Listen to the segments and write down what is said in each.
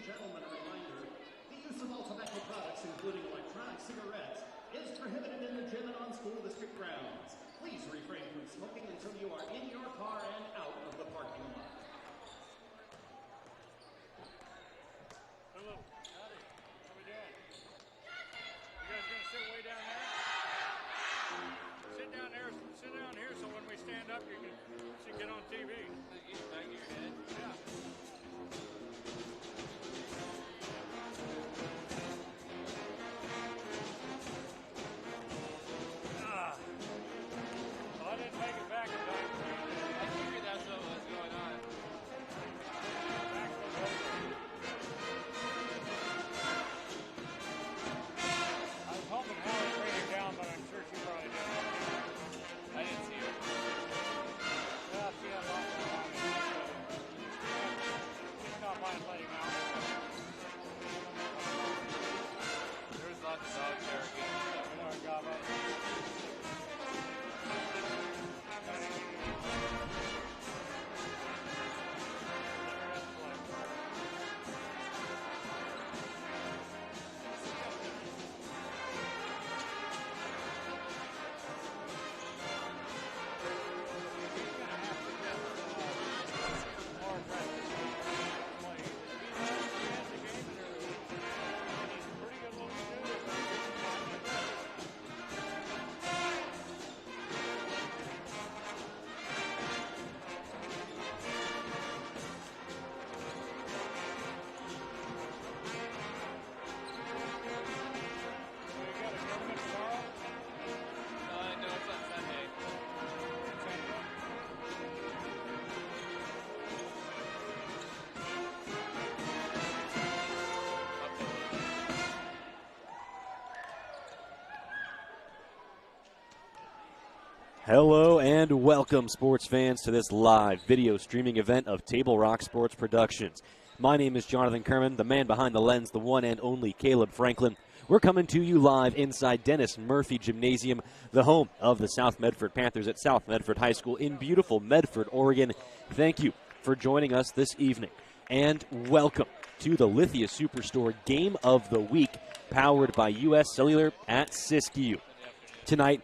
and gentlemen, a reminder, the use of all tobacco products, including electronic cigarettes, is prohibited in the gym and on school district grounds. Please refrain from smoking until you are in your car and out of the parking lot. Hello. Howdy. How we doing? You guys gonna sit way down there? Sit down there. Sit down here so when we stand up you can get on TV. Back of your head? Yeah. Well, I didn't make it back in time. I figured that's what was going on. I was hoping Hal would bring her down, but I'm sure she probably didn't. I didn't see her. Yeah, she had lots of fun. She's not mind letting out. There's lots of dogs there again. Hello and welcome, sports fans, to this live video streaming event of Table Rock Sports Productions. My name is Jonathan Kerman, the man behind the lens, the one and only Caleb Franklin. We're coming to you live inside Dennis Murphy Gymnasium, the home of the South Medford Panthers at South Medford High School in beautiful Medford, Oregon. Thank you for joining us this evening, and welcome to the Lithia Superstore Game of the Week, powered by U.S. Cellular at Siskiyou. Tonight,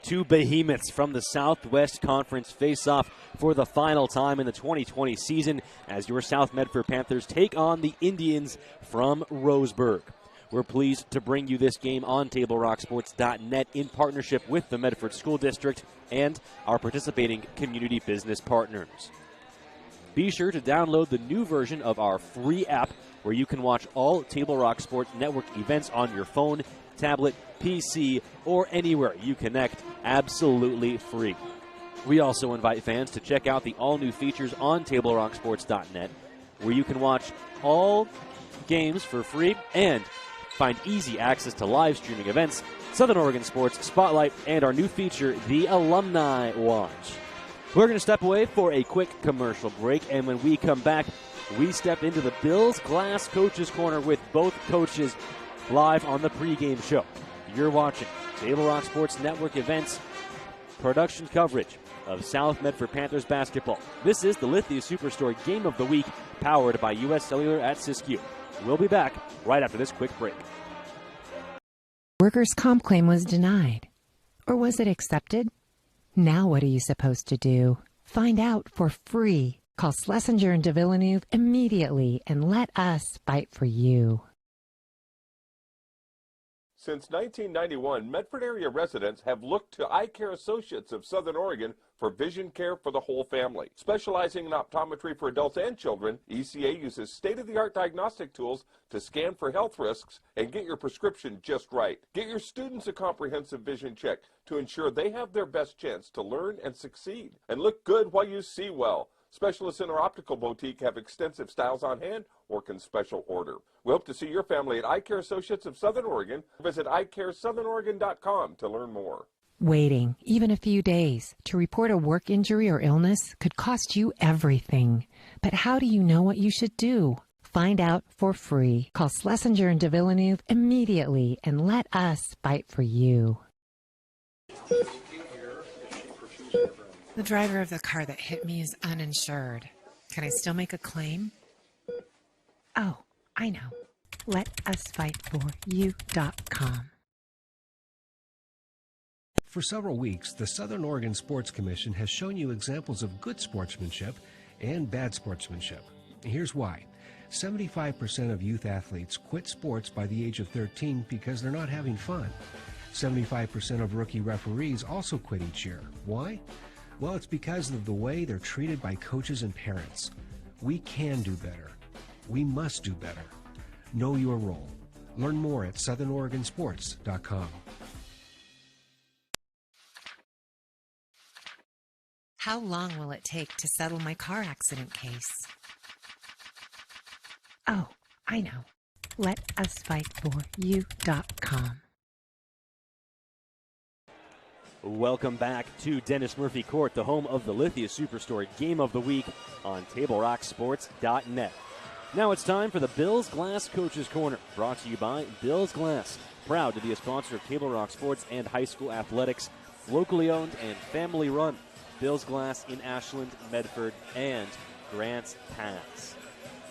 two behemoths from the Southwest Conference face off for the final time in the 2020 season as your South Medford Panthers take on the Indians from Roseburg. We're pleased to bring you this game on TableRockSports.net in partnership with the Medford School District and our participating community business partners. Be sure to download the new version of our free app where you can watch all Table Rock Sports Network events on your phone, tablet, PC, or anywhere you connect, absolutely free. We also invite fans to check out the all-new features on TableRockSports.net, where you can watch all games for free and find easy access to live streaming events, Southern Oregon Sports Spotlight, and our new feature, the Alumni Watch. We're going to step away for a quick commercial break, and when we come back, we step into the Bills Glass Coaches Corner with both coaches live on the pregame show. You're watching Table Rock Sports Network events, production coverage of South Medford Panthers basketball. This is the Lithia Superstore Game of the Week, powered by U.S. Cellular at Siskiyou. We'll be back right after this quick break. Workers' comp claim was denied. Or was it accepted? Now what are you supposed to do? Find out for free. Call Schlesinger and de Villeneuve immediately and let us fight for you. Since 1991, Medford area residents have looked to Eye Care Associates of Southern Oregon for vision care for the whole family. Specializing in optometry for adults and children, ECA uses state-of-the-art diagnostic tools to scan for health risks and get your prescription just right. Get your students a comprehensive vision check to ensure they have their best chance to learn and succeed. And look good while you see well. Specialists in our optical boutique have extensive styles on hand or can special order. We hope to see your family at Eye Care Associates of Southern Oregon. Visit eyecaresouthern.com to learn more. Waiting, even a few days, to report a work injury or illness could cost you everything. But how do you know what you should do? Find out for free. Call Schlesinger and de Villeneuve immediately and let us fight for you. The driver of the car that hit me is uninsured. Can I still make a claim? Oh, I know. LetUsFightForYou.com. For several weeks, the Southern Oregon Sports Commission has shown you examples of good sportsmanship and bad sportsmanship. Here's why. 75% of youth athletes quit sports by the age of 13 because they're not having fun. 75% of rookie referees also quit each year. Why? Well, it's because of the way they're treated by coaches and parents. We can do better. We must do better. Know your role. Learn more at southernoregonsports.com. How long will it take to settle my car accident case? Oh, I know. LetUsFightForYou.com. Welcome back to Dennis Murphy Court, the home of the Lithia Superstore Game of the Week on TableRockSports.net. Now it's time for the Bills Glass Coaches Corner, brought to you by Bills Glass. Proud to be a sponsor of Table Rock Sports and high school athletics, locally owned and family run. Bills Glass in Ashland, Medford, and Grants Pass.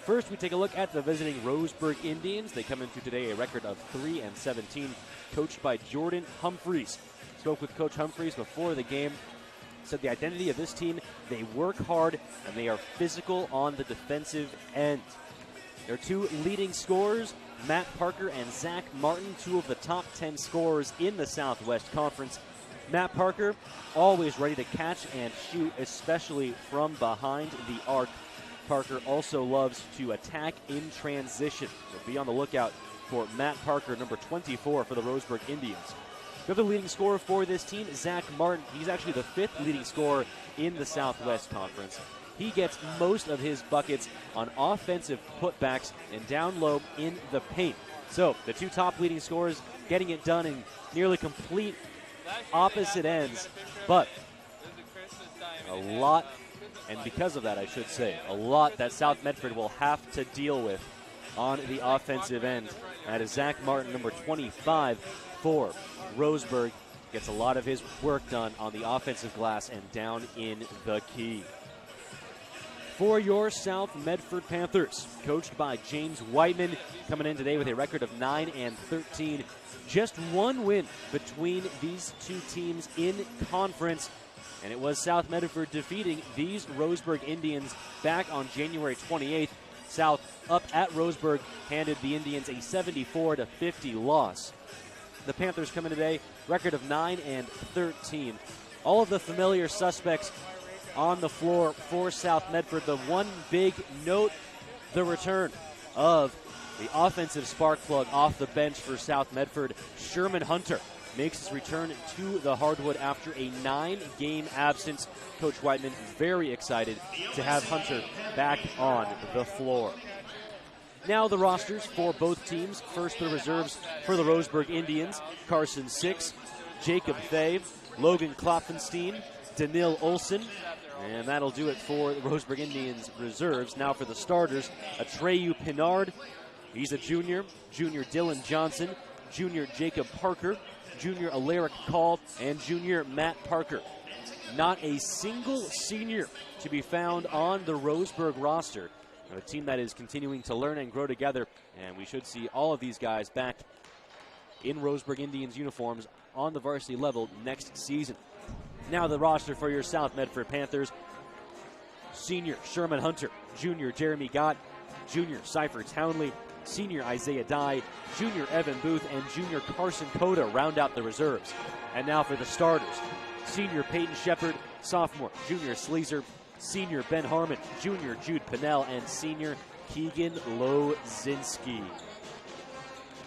First, we take a look at the visiting Roseburg Indians. They come into today a record of 3-17, coached by Jordan Humphreys. Spoke with Coach Humphreys before the game. Said the identity of this team, they work hard and they are physical on the defensive end. Their two leading scorers, Matt Parker and Zach Martin, two of the top 10 scorers in the Southwest Conference. Matt Parker, always ready to catch and shoot, especially from behind the arc. Parker also loves to attack in transition. So be on the lookout for Matt Parker, number 24 for the Roseburg Indians. The other leading scorer for this team, Zach Martin. He's actually the fifth leading scorer in the Southwest Conference. He gets most of his buckets on offensive putbacks and down low in the paint. So the two top leading scorers getting it done in nearly complete opposite ends, but a lot, and because of that I should say, a lot that South Medford will have to deal with on the offensive end. That is Zach Martin, number 25 for Roseburg. Gets a lot of his work done on the offensive glass and down in the key. For your South Medford Panthers, coached by James Whiteman, coming in today with a record of 9-13. Just one win between these two teams in conference, and it was South Medford defeating these Roseburg Indians back on January 28th. South, up at Roseburg, handed the Indians a 74-50 loss. The Panthers come in today, record of 9-13. All of the familiar suspects on the floor for South Medford. The one big note, the return of the offensive spark plug off the bench for South Medford. Sherman Hunter makes his return to the hardwood after a 9-game absence. Coach Whiteman very excited to have Hunter back on the floor. Now the rosters for both teams. First, the reserves for the Roseburg Indians. Carson Six, Jacob Fay, Logan Klopfenstein, Danil Olson, and that'll do it for the Roseburg Indians reserves. Now for the starters, Atreyu Pinard. He's a junior. Junior Dylan Johnson, junior Jacob Parker, junior Alaric Call, and junior Matt Parker. Not a single senior to be found on the Roseburg roster. A team that is continuing to learn and grow together, and we should see all of these guys back in Roseburg Indians uniforms on the varsity level next season. Now the roster for your South Medford Panthers. Senior Sherman Hunter, junior Jeremy Gott, junior Cypher Townley, senior Isaiah Dye, junior Evan Booth, and junior Carson Coda round out the reserves. And now for the starters. Senior Peyton Shepard, sophomore Junior Sleazer, senior Ben Harmon, junior Jude Pinnell, and senior Keegan Lozinski.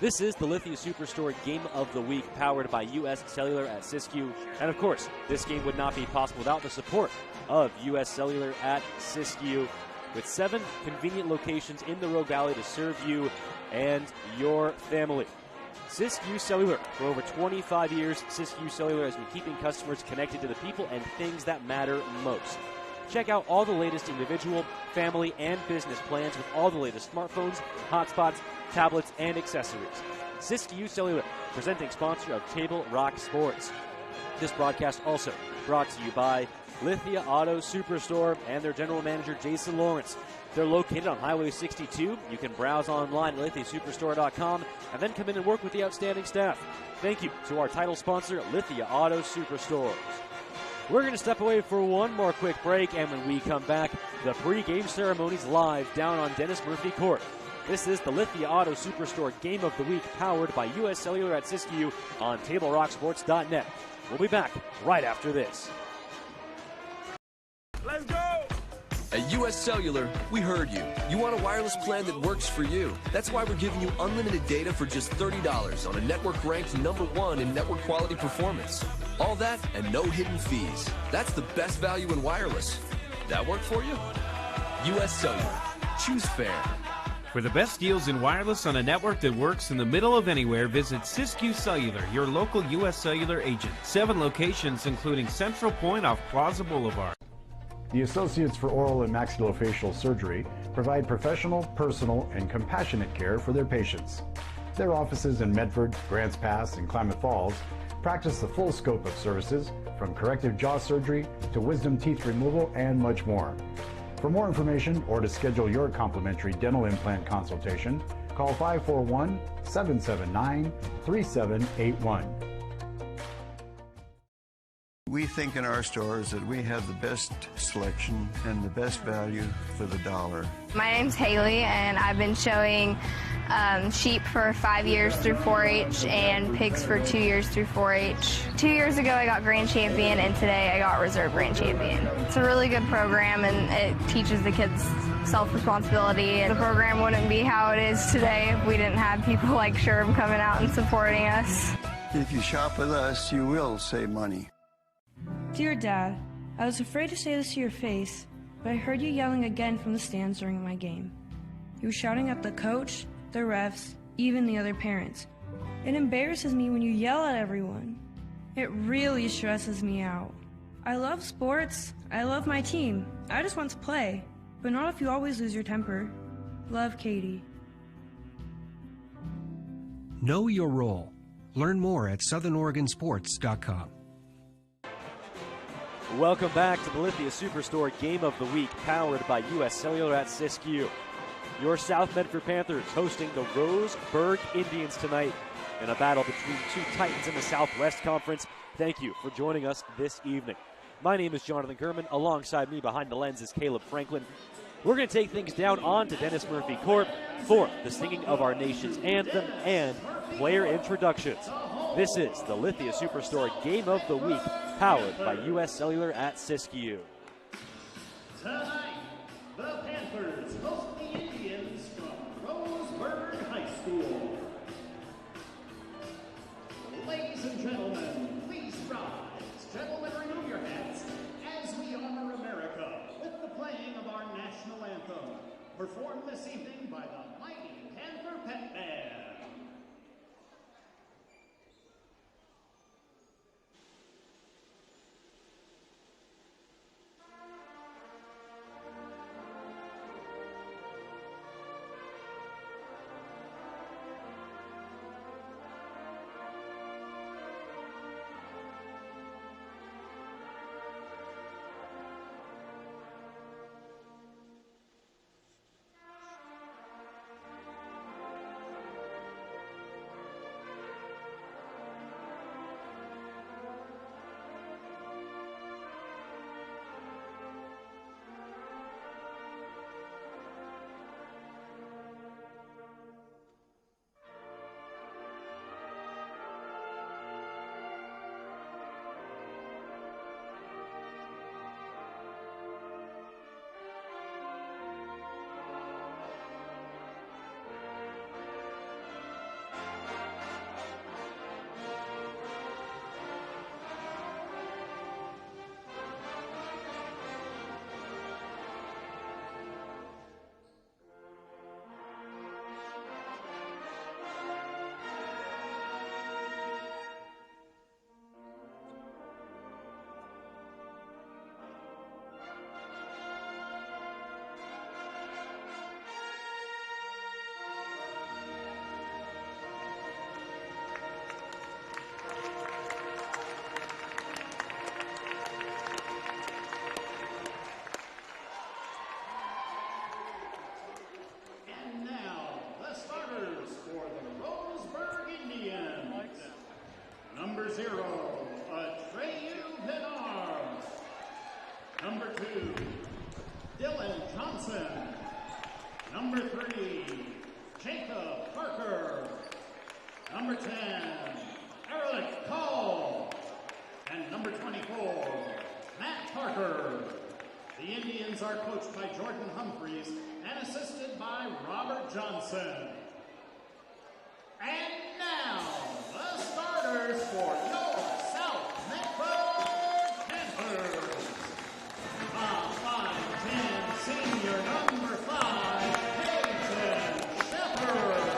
This is the Lithia Superstore Game of the Week, powered by U.S. Cellular at Siskiyou. And of course, this game would not be possible without the support of U.S. Cellular at Siskiyou, with 7 convenient locations in the Rogue Valley to serve you and your family. Siskiyou Cellular. For over 25 years, Siskiyou Cellular has been keeping customers connected to the people and things that matter most. Check out all the latest individual, family, and business plans with all the latest smartphones, hotspots, tablets, and accessories. Siskiyou Cellular, presenting sponsor of Table Rock Sports. This broadcast also brought to you by Lithia Auto Superstore and their general manager, Jason Lawrence. They're located on Highway 62. You can browse online at lithiasuperstore.com and then come in and work with the outstanding staff. Thank you to our title sponsor, Lithia Auto Superstores. We're going to step away for one more quick break, and when we come back, the pre-game ceremonies live down on Dennis Murphy Court. This is the Lithia Auto Superstore Game of the Week, powered by U.S. Cellular at Siskiyou on TableRockSports.net. We'll be back right after this. Let's go! At U.S. Cellular, we heard you. You want a wireless plan that works for you. That's why we're giving you unlimited data for just $30 on a network ranked #1 in network quality performance. All that and no hidden fees. That's the best value in wireless. That work for you? U.S. Cellular. Choose fair. For the best deals in wireless on a network that works in the middle of anywhere, visit Siskiyou Cellular, your local U.S. Cellular agent. 7 locations, including Central Point off Plaza Boulevard. The Associates for Oral and Maxillofacial Surgery provide professional, personal, and compassionate care for their patients. Their offices in Medford, Grants Pass, and Klamath Falls practice the full scope of services, from corrective jaw surgery to wisdom teeth removal and much more. For more information or to schedule your complimentary dental implant consultation, call 541-779-3781. We think in our stores that we have the best selection and the best value for the dollar. My name's Haley, and I've been showing sheep for 5 years through 4-H and pigs for 2 years through 4-H. 2 years ago I got Grand Champion, and today I got Reserve Grand Champion. It's a really good program, and it teaches the kids self-responsibility. The program wouldn't be how it is today if we didn't have people like Sherb coming out and supporting us. If you shop with us, you will save money. Dear Dad, I was afraid to say this to your face, but I heard you yelling again from the stands during my game. You were shouting at the coach, the refs, even the other parents. It embarrasses me when you yell at everyone. It really stresses me out. I love sports. I love my team. I just want to play, but not if you always lose your temper. Love, Katie. Know your role. Learn more at SouthernOregonSports.com. Welcome back to the Lithia Superstore Game of the Week, powered by U.S. Cellular at Siskiyou. Your South Medford Panthers hosting the Roseburg Indians tonight in a battle between two titans in the Southwest Conference. Thank you for joining us this evening. My name is Jonathan Kerman. Alongside me behind the lens is Caleb Franklin. We're going to take things down on to Dennis Murphy Court for the singing of our nation's anthem and player introductions. This is the Lithia Superstore Game of the Week, powered by U.S. Cellular at Siskiyou. Tonight, the Panthers host the Indians from Roseburg High School. Ladies and gentlemen, please rise. Gentlemen, remove your hats as we honor America with the playing of our national anthem, performed this evening by the mighty Panther Pet Band. 0, Atreyu Bernard. Number 2, Dylan Johnson. Number 3, Jacob Parker. Number 10, Eric Call. And number 24, Matt Parker. The Indians are coached by Jordan Humphreys and assisted by Robert Johnson. And now, the starters for your South Medford Panthers. 5'10" senior number 5, Peyton Shepard.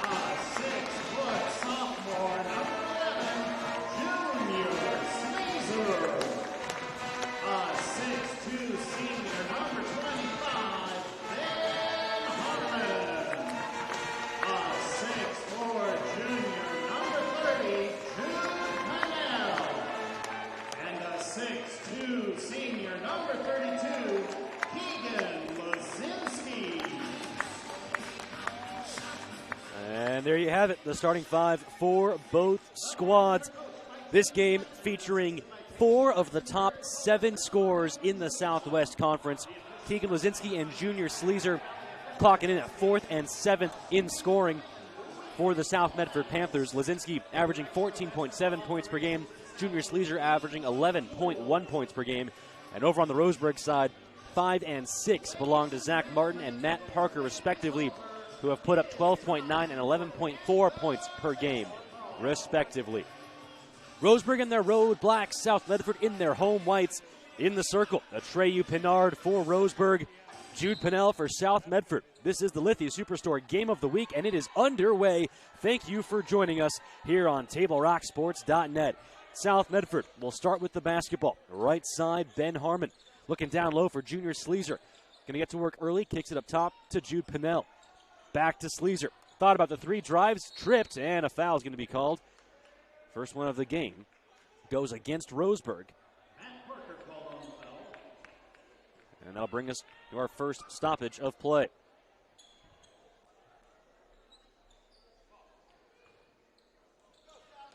A 6-foot sophomore number 11, Junior Sleezer. A 6'2" senior number 25, Ben Harmon. A 6'4" junior number 30, Jude Pennell. And a 6'2" senior number 32, Keegan Lazinski. And there you have it, the starting 5 for both squads. This game featuring 4 of the top 7 scorers in the Southwest Conference. Keegan Lazinski and Junior Sleezer clocking in at 4th and 7th in scoring for the South Medford Panthers. Lazinski averaging 14.7 points per game. Junior Sleezer averaging 11.1 points per game. And over on the Roseburg side, 5 and 6 belong to Zach Martin and Matt Parker, respectively, who have put up 12.9 and 11.4 points per game, respectively. Roseburg in their road blacks, South Medford in their home whites. In the circle, Atreyu Pinard for Roseburg, Jude Pennell for South Medford. This is the Lithia Superstore Game of the Week, and it is underway. Thank you for joining us here on TableRockSports.net. South Medford will start with the basketball. Right side, Ben Harmon. Looking down low for Junior Sleezer. Going to get to work early, kicks it up top to Jude Pennell. Back to Sleezer. Thought about the 3 drives, tripped, and a foul is going to be called. First one of the game goes against Roseburg. And that'll bring us to our first stoppage of play.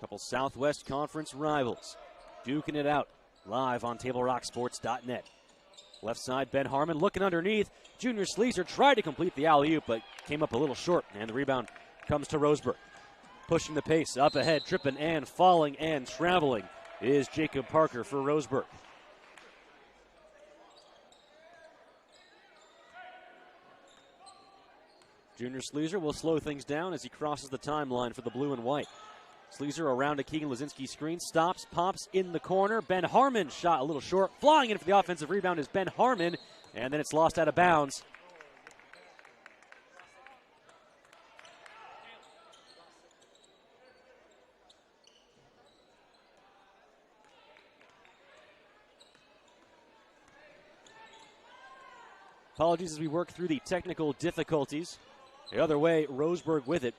Couple Southwest Conference rivals duking it out live on TableRockSports.net. Left side, Ben Harmon looking underneath. Junior Sleezer tried to complete the alley-oop, but came up a little short, and the rebound comes to Roseburg. Pushing the pace, up ahead, tripping and falling and traveling is Jacob Parker for Roseburg. Junior Sleezer will slow things down as he crosses the timeline for the blue and white. Sleezer around a Keegan Lazinski screen, stops, pops in the corner. Ben Harmon shot a little short. Flying in for the offensive rebound is Ben Harmon, and then it's lost out of bounds. Apologies as we work through the technical difficulties. The other way, Roseburg with it.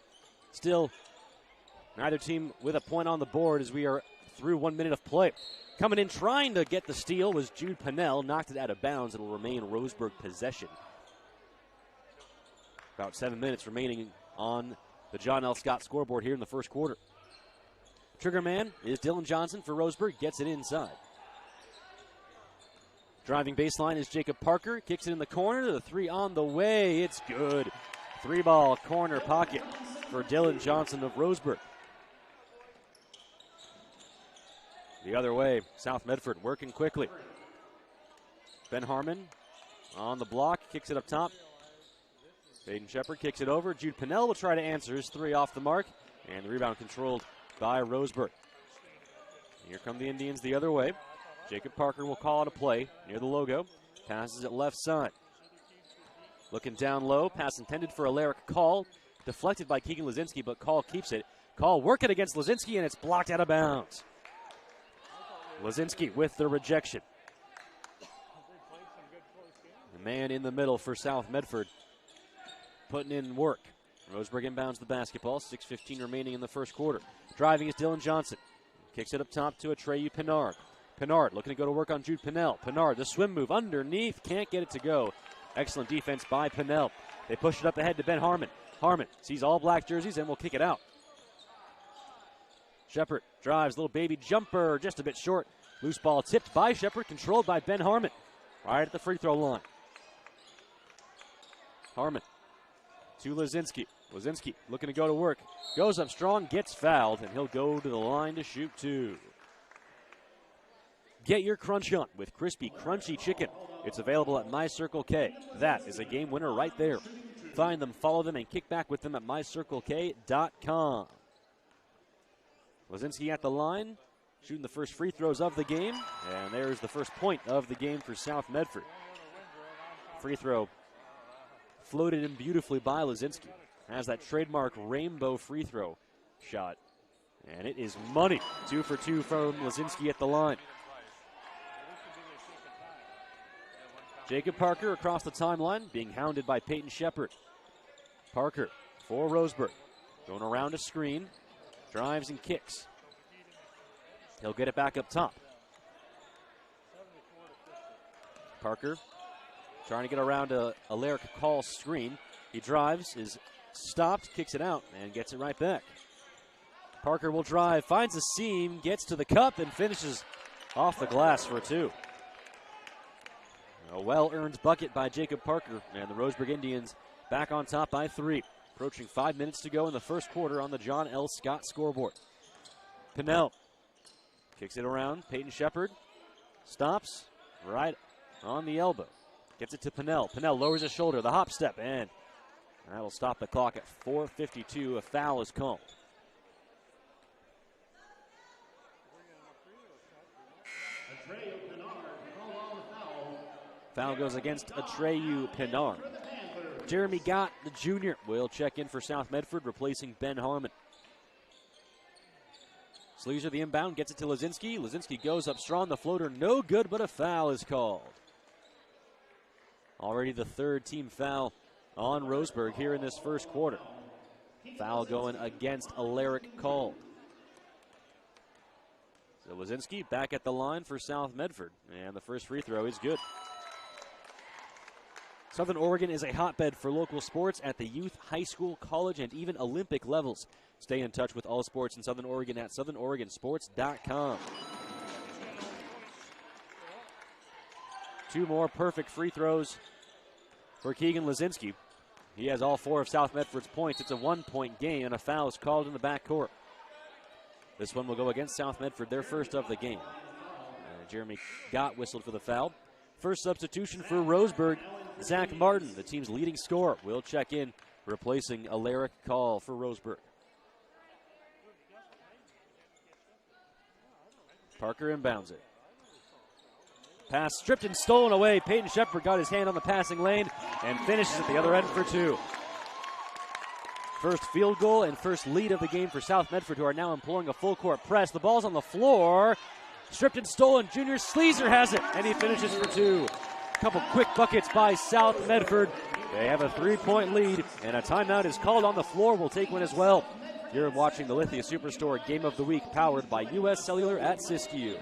Still, neither team with a point on the board as we are through 1 minute of play. Coming in trying to get the steal was Jude Pennell. Knocked it out of bounds. It will remain Roseburg possession. About 7 minutes remaining on the John L. Scott scoreboard here in the first quarter. Trigger man is Dylan Johnson for Roseburg. Gets it inside. Driving baseline is Jacob Parker. Kicks it in the corner. The 3 on the way. It's good. 3-ball corner pocket for Dylan Johnson of Roseburg. The other way, South Medford working quickly. Ben Harmon on the block. Kicks it up top. Peyton Shepard kicks it over. Jude Pennell will try to answer his 3 off the mark. And the rebound controlled by Roseburg. Here come the Indians the other way. Jacob Parker will call out a play near the logo. Passes it left side. Looking down low. Pass intended for Alaric Call. Deflected by Keegan Lazinski, but Call keeps it. Call working against Lazinski, and it's blocked out of bounds. Lazinski with the rejection. The man in the middle for South Medford putting in work. Roseburg inbounds the basketball. 6:15 remaining in the first quarter. Driving is Dylan Johnson. Kicks it up top to Atreyu Pinard. Pinard looking to go to work on Jude Pennell. Pinard, the swim move underneath. Can't get it to go. Excellent defense by Pennell. They push it up ahead to Ben Harmon. Harmon sees all black jerseys and will kick it out. Shepard drives, little baby jumper, just a bit short. Loose ball tipped by Shepard, controlled by Ben Harmon, right at the free throw line. Harmon to Lazinski. Lazinski looking to go to work. Goes up strong, gets fouled, and he'll go to the line to shoot two. Get your crunch on with crispy, crunchy chicken. It's available at My Circle K. That is a game winner right there. Find them, follow them, and kick back with them at mycirclek.com. Lazinski at the line, shooting the first free throws of the game, and there's the first point of the game for South Medford. Free throw floated in beautifully by Lazinski. Has that trademark rainbow free throw shot, and it is money. 2 for 2 from Lazinski at the line. Jacob Parker across the timeline, being hounded by Peyton Shepard. Parker for Roseburg, going around a screen, drives and kicks. He'll get it back up top. Parker trying to get around a Alaric Call screen. He drives, is stopped, kicks it out, and gets it right back. Parker will drive, finds a seam, gets to the cup, and finishes off the glass for two. A well-earned bucket by Jacob Parker, and the Roseburg Indians back on top by 3. Approaching 5 minutes to go in the first quarter on the John L. Scott scoreboard. Pinnell kicks it around. Peyton Shepard stops right on the elbow. Gets it to Pinnell. Pinnell lowers his shoulder, the hop step, and that'll stop the clock at 4:52. A foul is called. Foul goes against Atreyu Pinar. Jeremy Gott, the junior, will check in for South Medford, replacing Ben Harmon. Sleezer the inbound, gets it to Lazinski. Lazinski goes up strong, the floater no good, but a foul is called. Already the third team foul on Roseburg here in this first quarter. Foul going against Alaric Call. So Lazinski back at the line for South Medford, and the first free throw is good. Southern Oregon is a hotbed for local sports at the youth, high school, college, and even Olympic levels. Stay in touch with all sports in Southern Oregon at southernoregonsports.com. 2 more perfect free throws for Keegan Lazinski. He has all 4 of South Medford's points. It's a 1-point game, and a foul is called in the backcourt. This one will go against South Medford, their first of the game. Jeremy Gott whistled for the foul. First substitution for Roseburg, Zach Martin, the team's leading scorer, will check in, replacing Alaric Call for Roseburg. Parker inbounds it. Pass stripped and stolen away. Peyton Shepard got his hand on the passing lane and finishes at the other end for 2. First field goal and first lead of the game for South Medford, who are now employing a full-court press. The ball's on the floor. Stripped and stolen. Junior Sleezer has it, and he finishes for 2. A couple quick buckets by South Medford. They have a 3-point lead, and a timeout is called on the floor. We'll take one as well. You're watching the Lithia Superstore Game of the Week, powered by U.S. Cellular at Siskiyou.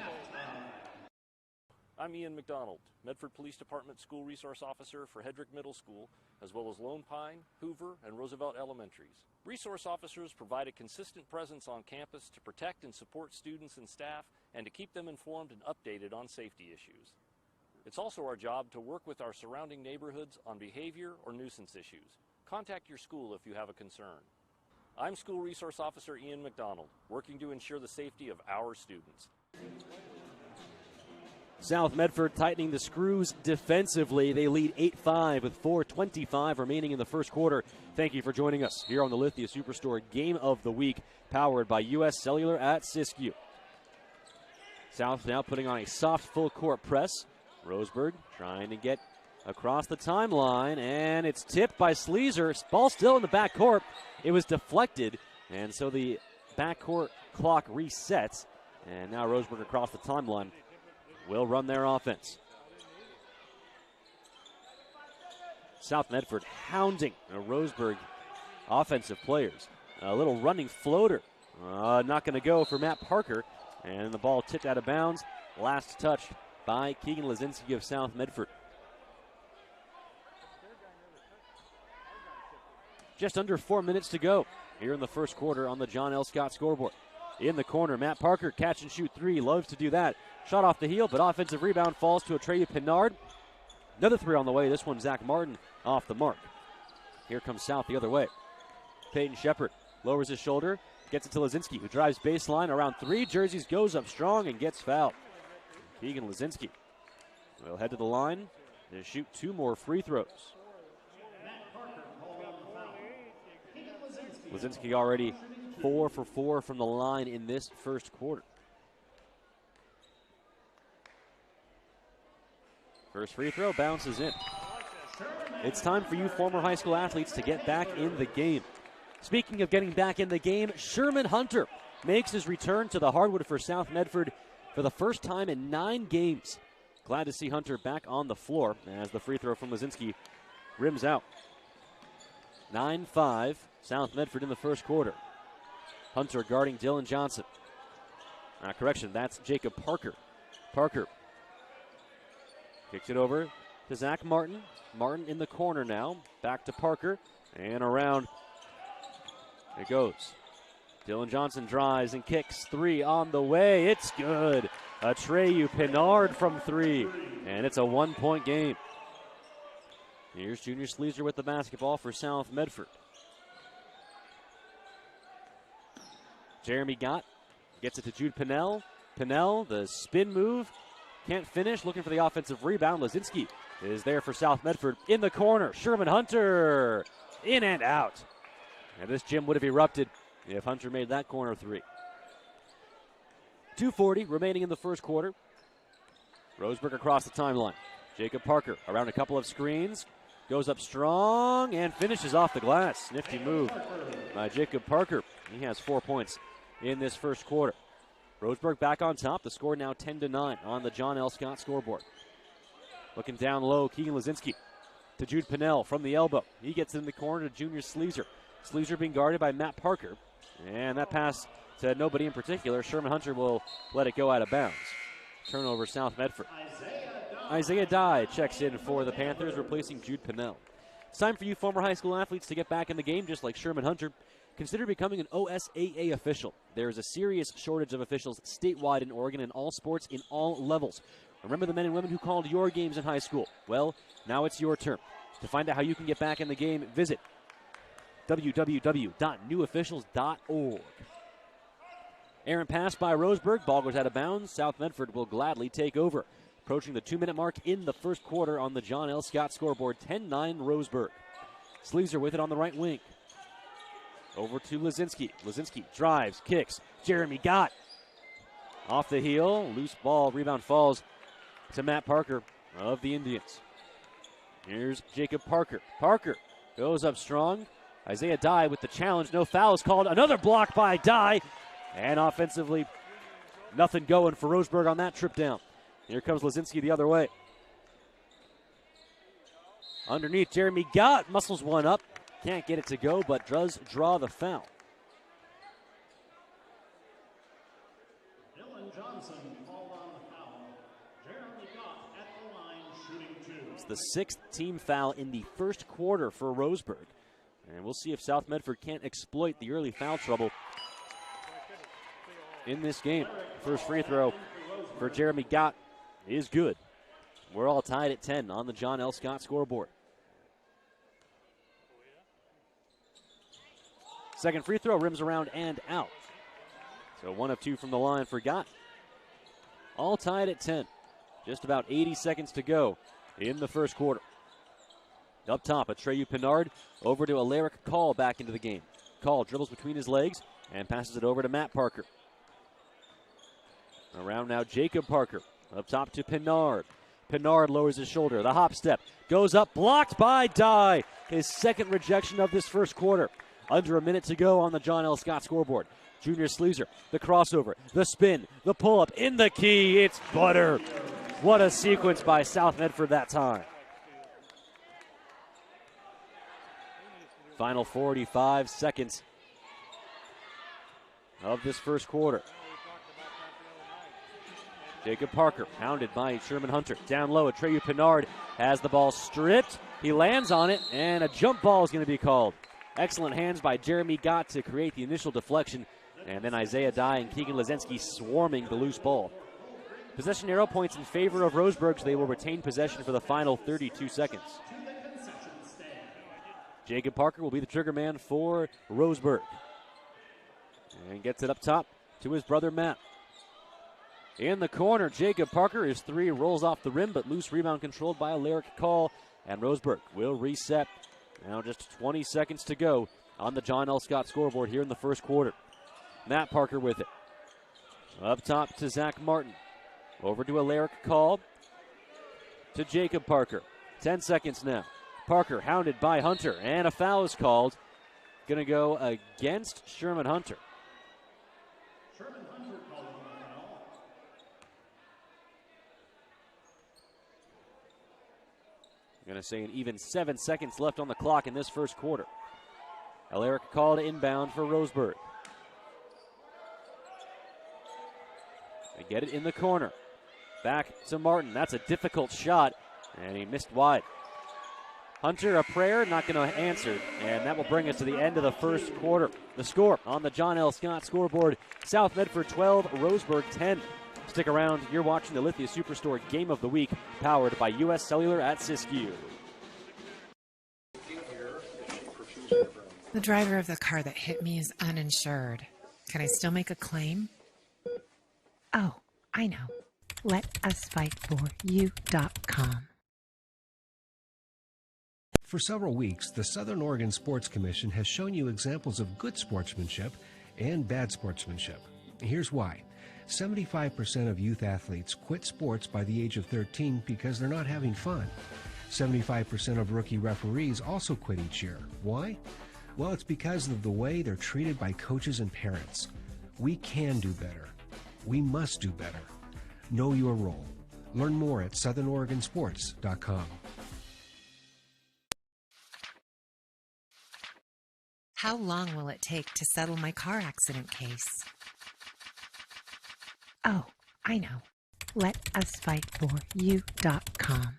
I'm Ian McDonald, Medford Police Department School Resource Officer for Hedrick Middle School, as well as Lone Pine, Hoover, and Roosevelt Elementaries. Resource officers provide a consistent presence on campus to protect and support students and staff, and to keep them informed and updated on safety issues. It's also our job to work with our surrounding neighborhoods on behavior or nuisance issues. Contact your school if you have a concern. I'm School Resource Officer Ian McDonald, working to ensure the safety of our students. South Medford tightening the screws defensively. They lead 8-5 with 4:25 remaining in the first quarter. Thank you for joining us here on the Lithia Superstore Game of the Week, powered by U.S. Cellular at Siskiyou. South now putting on a soft full-court press. Roseburg trying to get across the timeline, and it's tipped by Sleezer. Ball still in the backcourt. It was deflected, and so the backcourt clock resets, and now Roseburg across the timeline will run their offense. South Medford hounding the Roseburg offensive players. A little running floater. Not going to go for Matt Parker, and the ball tipped out of bounds. Last touch by Keegan Lazinski of South Medford. Just under 4 minutes to go here in the first quarter on the John L. Scott scoreboard. in the corner. Matt Parker, catch and shoot three, loves to do that. Shot off the heel, but offensive rebound falls to Atreyu Pinard. Another three on the way. This one, Zach Martin off the mark. Here comes South the other way. Peyton Shepard lowers his shoulder, gets it to Lazinski, who drives baseline around three. Jerseys goes up strong and gets fouled. Keegan Lazinski will head to the line to shoot two more free throws. Lazinski already 4 for 4 from the line in this first quarter. First free throw bounces in. It's time for you former high school athletes to get back in the game. Speaking of getting back in the game, Sherman Hunter makes his return to the hardwood for South Medford for the first time in 9 games. Glad to see Hunter back on the floor as the free throw from Lazinski rims out. 9-5, South Medford in the first quarter. Hunter guarding Dylan Johnson. Correction, that's Jacob Parker. Parker kicks it over to Zach Martin. Martin in the corner now. Back to Parker. And around it goes. Dylan Johnson drives and kicks. Three on the way. It's good. Atreyu Pinard from three. And it's a 1-point game. Here's Junior Sleezer with the basketball for South Medford. Jeremy Gott gets it to Jude Pinnell. Pinnell, the spin move. Can't finish. Looking for the offensive rebound. Lazinski is there for South Medford. In the corner. Sherman Hunter. In and out. And this gym would have erupted if Hunter made that corner three. 2:40 remaining in the first quarter. Roseburg across the timeline. Jacob Parker around a couple of screens. Goes up strong and finishes off the glass. Nifty move by Jacob Parker. He has 4 points in this first quarter. Roseburg back on top. The score now 10-9 on the John L. Scott scoreboard. Looking down low, Keegan Lazinski to Jude Pinnell from the elbow. He gets in the corner to Junior Sleezer. Sleezer being guarded by Matt Parker. And that pass to nobody in particular. Sherman Hunter will let it go out of bounds. Turnover South Medford. Isaiah Dye checks in for the Panthers, replacing Jude Pinnell. It's time for you former high school athletes to get back in the game, just like Sherman Hunter. Consider becoming an OSAA official. There is a serious shortage of officials statewide in Oregon in all sports in all levels. Remember the men and women who called your games in high school? Well, now it's your turn. To find out how you can get back in the game, visit www.newofficials.org. Aaron pass by Roseburg. Ball goes out of bounds. South Medford will gladly take over. Approaching the 2-minute mark in the first quarter on the John L. Scott scoreboard. 10-9 Roseburg. Sleezer with it on the right wing. Over to Lazinski. Lazinski drives, kicks. Jeremy Gott off the heel. Loose ball. Rebound falls to Matt Parker of the Indians. Here's Jacob Parker. Parker goes up strong. Isaiah Dye with the challenge. No foul is called. Another block by Dye. And offensively, nothing going for Roseburg on that trip down. Here comes Lazinski the other way. Underneath, Jeremy Gott muscles one up. Can't get it to go, but does draw the foul. Dylan Johnson called on the foul. Jeremy Gott at the line shooting two. It's the 6th team foul in the first quarter for Roseburg. And we'll see if South Medford can't exploit the early foul trouble in this game. First free throw for Jeremy Gott is good. We're all tied at 10 on the John L. Scott scoreboard. Second free throw rims around and out. So 1 of 2 from the line for Gott. All tied at 10. Just about 80 seconds to go in the first quarter. Up top, Atreyu Pinard over to Alaric Call back into the game. Call dribbles between his legs and passes it over to Matt Parker. Around now, Jacob Parker. Up top to Pinard. Pinard lowers his shoulder. The hop step goes up, blocked by Dye. His second rejection of this first quarter. Under a minute to go on the John L. Scott scoreboard. Junior Sleezer, the crossover, the spin, the pull-up in the key. It's butter. What a sequence by South Medford that time. Final 45 seconds of this first quarter. Jacob Parker, pounded by Sherman Hunter. Down low, Atreyu Pinard has the ball stripped. He lands on it, and a jump ball is going to be called. Excellent hands by Jeremy Gott to create the initial deflection. And then Isaiah Dye and Keegan Lazensky swarming the loose ball. Possession arrow points in favor of Roseburg, so they will retain possession for the final 32 seconds. Jacob Parker will be the trigger man for Roseburg. And gets it up top to his brother Matt. In the corner, Jacob Parker, his three rolls off the rim, but loose rebound controlled by Alaric Call. And Roseburg will reset. Now just 20 seconds to go on the John L. Scott scoreboard here in the first quarter. Matt Parker with it. Up top to Zach Martin. Over to Alaric Call. To Jacob Parker. 10 seconds now. Parker hounded by Hunter, and a foul is called. Going to go against Sherman Hunter. Going to say an even 7 seconds left on the clock in this first quarter. Alaric Call to inbound for Roseburg. They get it in the corner. Back to Martin. That's a difficult shot, and he missed wide. Hunter, a prayer, not going to answer, and that will bring us to the end of the first quarter. The score on the John L. Scott scoreboard, South Medford 12, Roseburg 10. Stick around, you're watching the Lithia Superstore Game of the Week, powered by U.S. Cellular at Siskiyou. The driver of the car that hit me is uninsured. Can I still make a claim? Oh, I know. LetUsFightForYou.com. For several weeks, the Southern Oregon Sports Commission has shown you examples of good sportsmanship and bad sportsmanship. Here's why. 75% of youth athletes quit sports by the age of 13 because they're not having fun. 75% of rookie referees also quit each year. Why? Well, it's because of the way they're treated by coaches and parents. We can do better. We must do better. Know your role. Learn more at SouthernOregonSports.com. How long will it take to settle my car accident case? Oh, I know. LetUsFightForYou.com.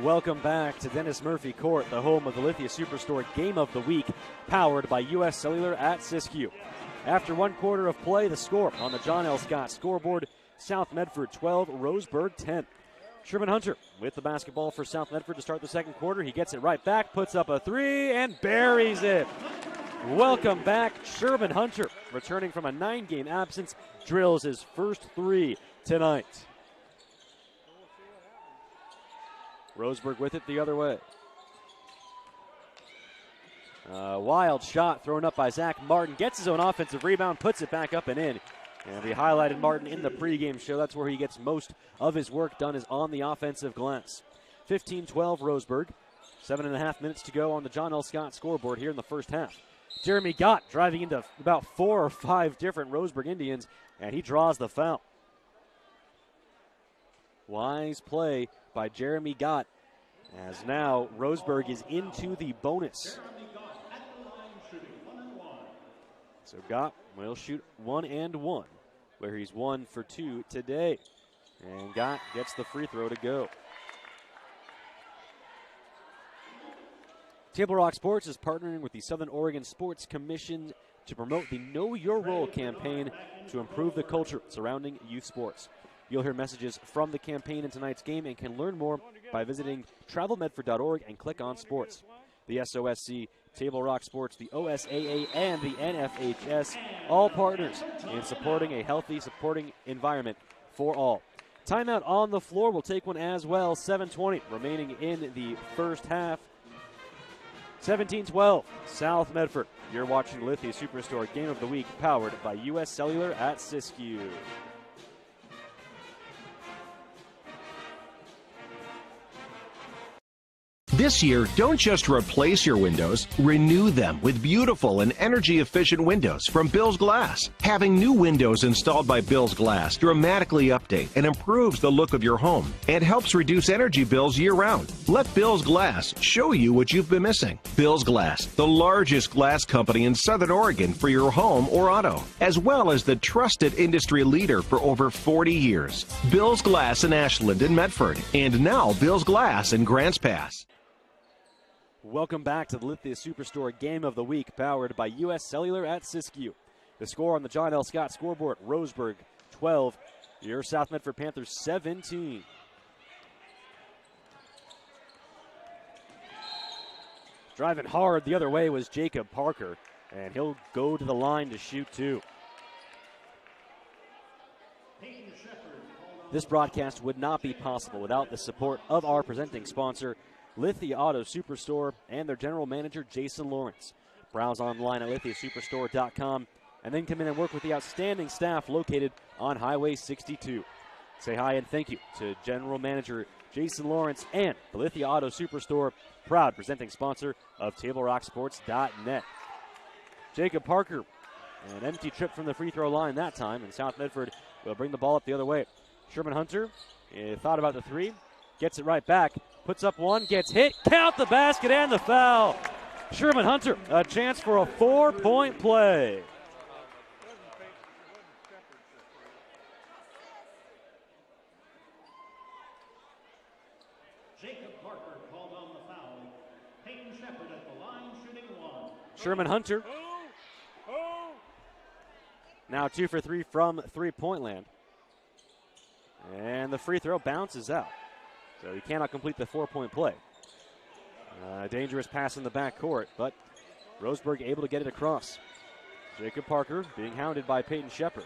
Welcome back to Dennis Murphy Court, the home of the Lithia Superstore Game of the Week, powered by U.S. Cellular at Siskiyou. After one quarter of play, the score on the John L. Scott scoreboard, South Medford 12, Roseburg 10. Sherman Hunter with the basketball for South Medford to start the second quarter. He gets it right back, puts up a three, and buries it. Welcome back, Sherman Hunter, returning from a 9-game absence, drills his first three tonight. Roseburg with it the other way. Wild shot thrown up by Zach Martin. Gets his own offensive rebound, puts it back up and in. And we highlighted Martin in the pregame show. That's where he gets most of his work done, is on the offensive glass. 15-12 Roseburg. 7.5 minutes to go on the John L. Scott scoreboard here in the first half. Jeremy Gott driving into about 4 or 5 different Roseburg Indians, and he draws the foul. Wise play by Jeremy Gott, as now Roseburg is into the bonus. So Gott will shoot 1 and 1, where he's 1 for 2 today. And Gott gets the free throw to go. Table Rock Sports is partnering with the Southern Oregon Sports Commission to promote the Know Your Role campaign to improve the culture surrounding youth sports. You'll hear messages from the campaign in tonight's game and can learn more by visiting travelmedford.org and click on sports. The SOSC, Table Rock Sports, the OSAA, and the NFHS, all partners in supporting a healthy, supporting environment for all. Timeout on the floor. We'll take one as well. 7:20 remaining in the first half. 17-12, South Medford. You're watching Lithia Superstore Game of the Week, powered by U.S. Cellular at Siskiyou. This year, don't just replace your windows, renew them with beautiful and energy-efficient windows from Bill's Glass. Having new windows installed by Bill's Glass dramatically update and improves the look of your home and helps reduce energy bills year-round. Let Bill's Glass show you what you've been missing. Bill's Glass, the largest glass company in Southern Oregon for your home or auto, as well as the trusted industry leader for over 40 years. Bill's Glass in Ashland and Medford, and now Bill's Glass in Grants Pass. Welcome back to the Lithia Superstore Game of the Week, powered by U.S. Cellular at Siskiyou. The score on the John L. Scott scoreboard, Roseburg 12, your South Medford Panthers 17. Driving hard the other way was Jacob Parker, and he'll go to the line to shoot two. This broadcast would not be possible without the support of our presenting sponsor, Lithia Auto Superstore, and their general manager, Jason Lawrence. Browse online at lithiasuperstore.com and then come in and work with the outstanding staff located on Highway 62. Say hi and thank you to general manager Jason Lawrence and the Lithia Auto Superstore, proud presenting sponsor of TableRockSports.net. Jacob Parker, an empty trip from the free throw line that time, and South Medford will bring the ball up the other way. Sherman Hunter thought about the three, gets it right back, puts up one, gets hit, count the basket and the foul. Sherman Hunter, a chance for a 4-point play. Jacob Parker called on the foul. Peyton Shepard at the line, shooting one. Sherman Hunter, now 2 for 3 from three-point land. And the free throw bounces out. So he cannot complete the 4-point play. Dangerous pass in the backcourt, but Roseburg able to get it across. Jacob Parker being hounded by Peyton Shepard.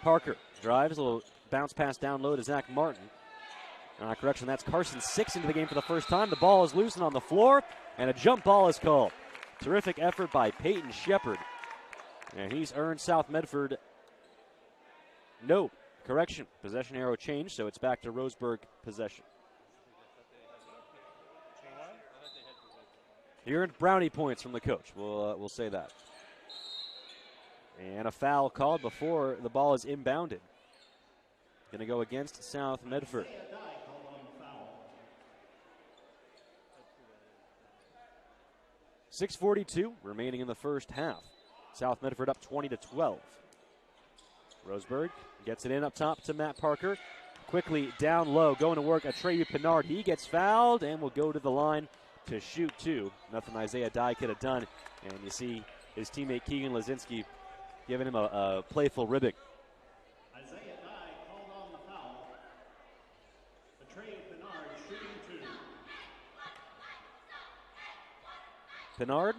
Parker drives, a little bounce pass down low to Zach Martin. Correction, that's Carson Six into the game for the first time. The ball is loose and on the floor, and a jump ball is called. Terrific effort by Peyton Shepard. And he's earned South Medford. No, correction. Possession arrow changed, so it's back to Roseburg possession. He earned brownie points from the coach. We'll say that. And a foul called before the ball is inbounded. Going to go against South Medford. .6:42 remaining in the first half. South Medford up 20-12. Roseburg gets it in up top to Matt Parker. Quickly down low, going to work Atreyu Pinard. He gets fouled and will go to the line to shoot two. Nothing Isaiah Dye could have done. And you see his teammate Keegan Lazinski giving him a playful ribbing. Isaiah Dye called on the foul. Atreyu Pinard shooting two. Pinard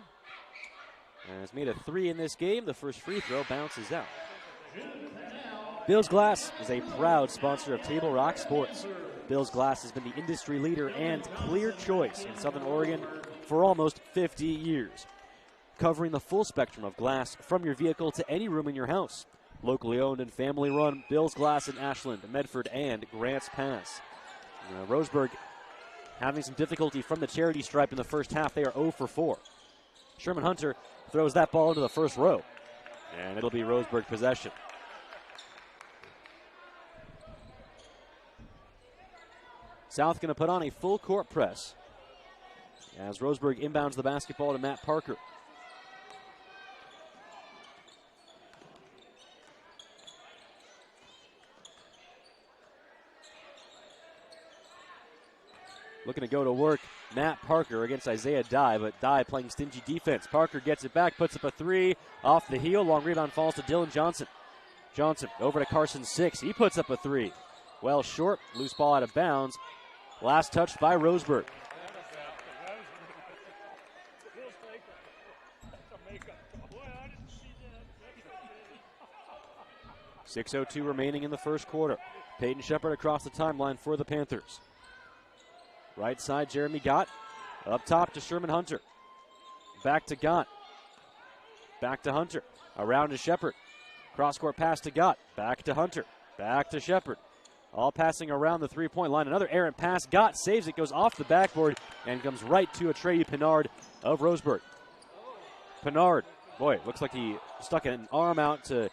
has made a 3 in this game. The first free throw bounces out. Bill's Glass is a proud sponsor of Table Rock Sports. Bill's Glass has been the industry leader and clear choice in Southern Oregon for almost 50 years. Covering the full spectrum of glass from your vehicle to any room in your house. Locally owned and family run, Bill's Glass in Ashland, Medford, and Grants Pass. Roseburg having some difficulty from the charity stripe in the first half. They are 0 for 4. Sherman Hunter throws that ball into the first row, and it'll be Roseburg possession. South going to put on a full court press as Roseburg inbounds the basketball to Matt Parker. Looking to go to work, Matt Parker against Isaiah Dye, but Dye playing stingy defense. Parker gets it back, puts up a 3 off the heel. Long rebound falls to Dylan Johnson. Johnson over to Carson Six. He puts up a 3. Well short, loose ball out of bounds. Last touch by Roseburg. 6:02 remaining in the first quarter. Peyton Shepard across the timeline for the Panthers. Right side, Jeremy Gott. Up top to Sherman Hunter. Back to Gott. Back to Hunter. Around to Shepard. Cross-court pass to Gott. Back to Hunter. Back to Shepard. All passing around the three-point line. Another errant pass. Gott saves it, goes off the backboard, and comes right to Atreyu Pinard of Roseburg. Pinard, boy, looks like he stuck an arm out to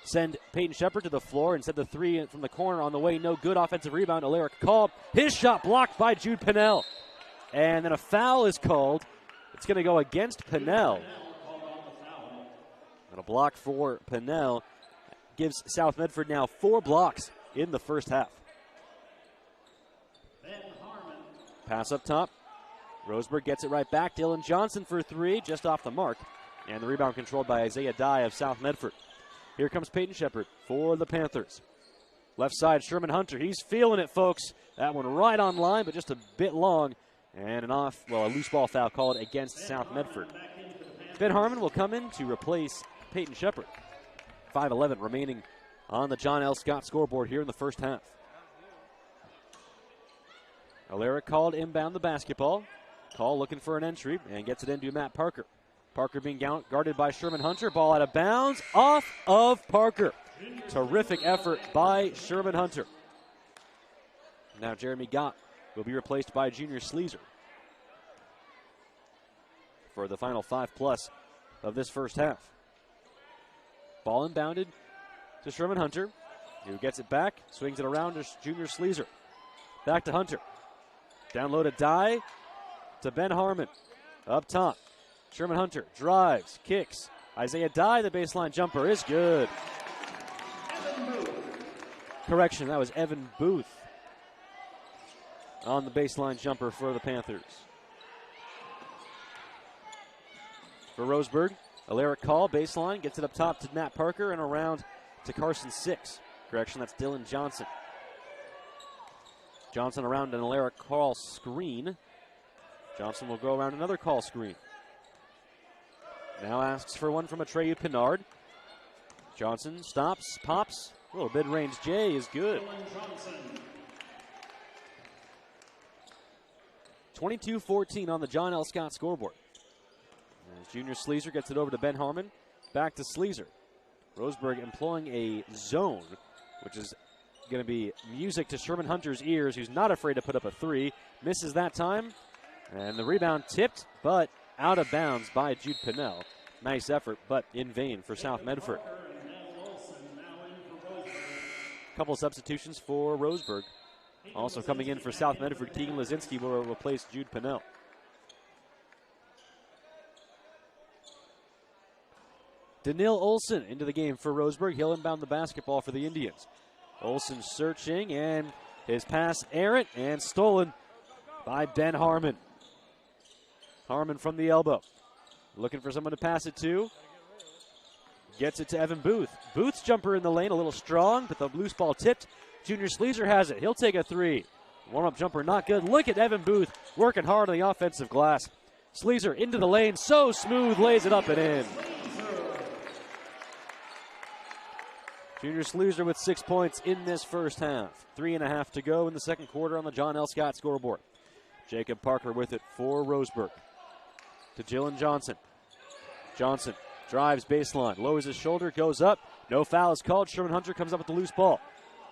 send Peyton Shepard to the floor and send the 3 from the corner on the way. No good. Offensive rebound. Alaric called. His shot blocked by Jude Pinnell. And then a foul is called. It's going to go against Pinnell. And a block for Pinnell gives South Medford now 4 blocks in the first half. Pass up top. Roseburg gets it right back. Dylan Johnson for three, just off the mark. And the rebound controlled by Isaiah Dye of South Medford. Here comes Peyton Shepard for the Panthers. Left side, Sherman Hunter. He's feeling it, folks. That one right on line, but just a bit long. And a loose ball foul called against South Medford. Ben Harmon will come in to replace Peyton Shepard. 5:11 remaining on the John L. Scott scoreboard here in the first half. Alaric called inbound the basketball. Call looking for an entry and gets it into Matt Parker. Parker being guarded by Sherman Hunter. Ball out of bounds, off of Parker. Terrific effort by Sherman Hunter. Now Jeremy Gott will be replaced by Junior Sleazer for the final 5+ of this first half. Ball inbounded to Sherman Hunter, who gets it back, swings it around to Junior Sleazer. Back to Hunter. Down low to Dye, to Ben Harmon. Up top, Sherman Hunter drives, kicks. Isaiah Dye, the baseline jumper is good. Correction, that was Evan Booth on the baseline jumper for the Panthers. For Roseburg, Alaric call, baseline, gets it up top to Matt Parker and around to Carson Six. Correction, that's Dylan Johnson. Johnson around an Alaric call screen. Johnson will go around another call screen. Now asks for one from Atreyu Pinard. Johnson stops, pops. A little mid-range J is good. 22-14 on the John L. Scott scoreboard. As Junior Sleazer gets it over to Ben Harmon. Back to Sleazer. Roseburg employing a zone, which is going to be music to Sherman Hunter's ears, who's not afraid to put up a three. Misses that time. And the rebound tipped, but out of bounds by Jude Pinnell. Nice effort, but in vain for South Medford. Couple substitutions for Roseburg. Also coming in for South Medford, Keegan Lazinski will replace Jude Pinnell. Daniil Olson into the game for Roseburg. He'll inbound the basketball for the Indians. Olson searching, and his pass errant and stolen by Ben Harmon. Harmon from the elbow. Looking for someone to pass it to. Gets it to Evan Booth. Booth's jumper in the lane, a little strong, but the loose ball tipped. Junior Sleazer has it. He'll take a three. Warm-up jumper not good. Look at Evan Booth working hard on the offensive glass. Sleazer into the lane, so smooth, lays it up and in. Junior Sleazer with 6 points in this first half. 3.5 to go in the second quarter on the John L. Scott scoreboard. Jacob Parker with it for Roseburg. To Dylan Johnson. Johnson drives baseline, lowers his shoulder, goes up. No foul is called. Sherman Hunter comes up with the loose ball.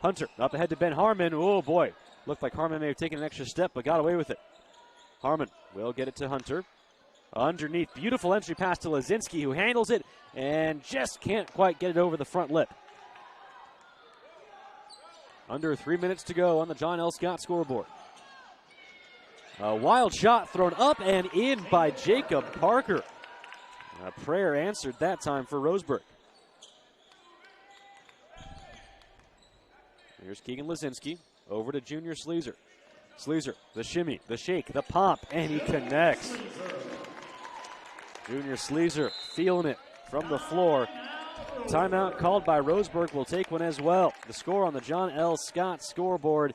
Hunter up ahead to Ben Harmon. Oh, boy. Looked like Harmon may have taken an extra step, but got away with it. Harmon will get it to Hunter. Underneath, beautiful entry pass to Lazinski, who handles it and just can't quite get it over the front lip. Under 3 minutes to go on the John L. Scott scoreboard. A wild shot thrown up and in by Jacob Parker. A prayer answered that time for Roseburg. Here's Keegan Lazinski over to Junior Sleazer. Sleazer, the shimmy, the shake, the pop, and he connects. Junior Sleazer feeling it from the floor. Timeout called by Roseburg will take one as well. The score on the John L. Scott scoreboard,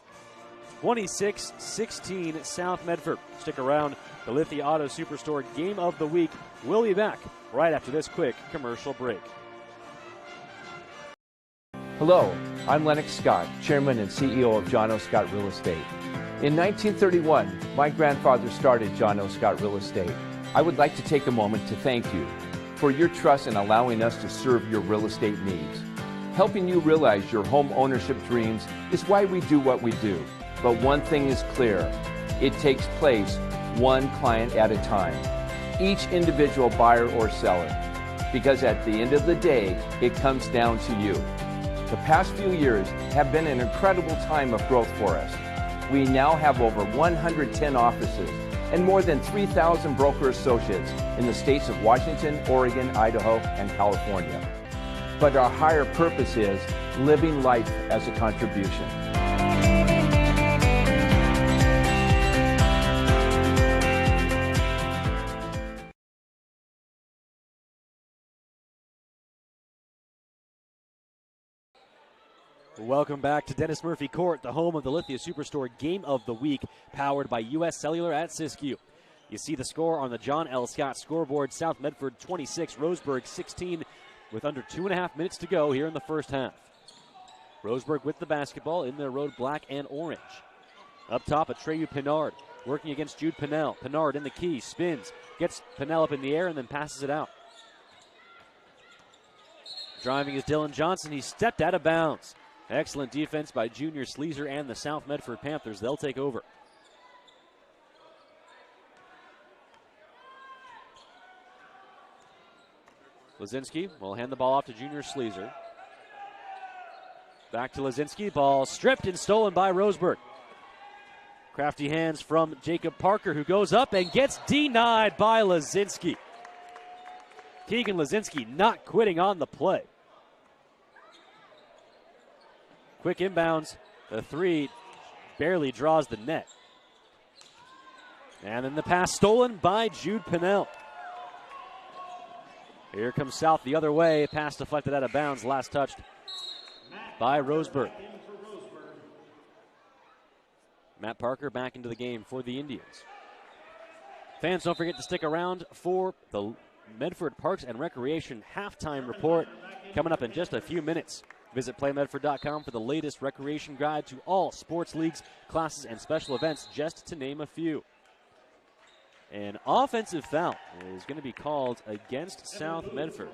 26-16 South Medford. Stick around. The Lithia Auto Superstore Game of the Week will be back right after this quick commercial break. Hello, I'm Lennox Scott, Chairman and CEO of John O. Scott Real Estate. In 1931, my grandfather started John O. Scott Real Estate. I would like to take a moment to thank you for your trust in allowing us to serve your real estate needs. Helping you realize your home ownership dreams is why we do what we do. But one thing is clear, it takes place one client at a time, each individual buyer or seller, because at the end of the day, it comes down to you. The past few years have been an incredible time of growth for us. We now have over 110 offices and more than 3,000 broker associates in the states of Washington, Oregon, Idaho, and California. But our higher purpose is living life as a contribution. Welcome back to Dennis Murphy Court, the home of the Lithia Superstore Game of the Week, powered by U.S. Cellular at Siskiyou. You see the score on the John L. Scott scoreboard. South Medford 26, Roseburg 16, with under 2.5 minutes to go here in the first half. Roseburg with the basketball in their road black and orange. Up top, Atreyu Pinard working against Jude Pinnell. Pinard in the key, spins, gets Pinnell up in the air, and then passes it out. Driving is Dylan Johnson. He stepped out of bounds. Excellent defense by Junior Sleazer and the South Medford Panthers. They'll take over. Lazinski will hand the ball off to Junior Sleazer. Back to Lazinski. Ball stripped and stolen by Roseburg. Crafty hands from Jacob Parker, who goes up and gets denied by Lazinski. Keegan Lazinski not quitting on the play. Quick inbounds. The three barely draws the net. And then the pass stolen by Jude Pinnell. Here comes South the other way. Pass deflected out of bounds. Last touched by Roseburg. Matt Parker back into the game for the Indians. Fans, don't forget to stick around for the Medford Parks and Recreation halftime report coming up in just a few minutes. Visit playmedford.com for the latest recreation guide to all sports leagues, classes, and special events, just to name a few. An offensive foul is going to be called against South Medford.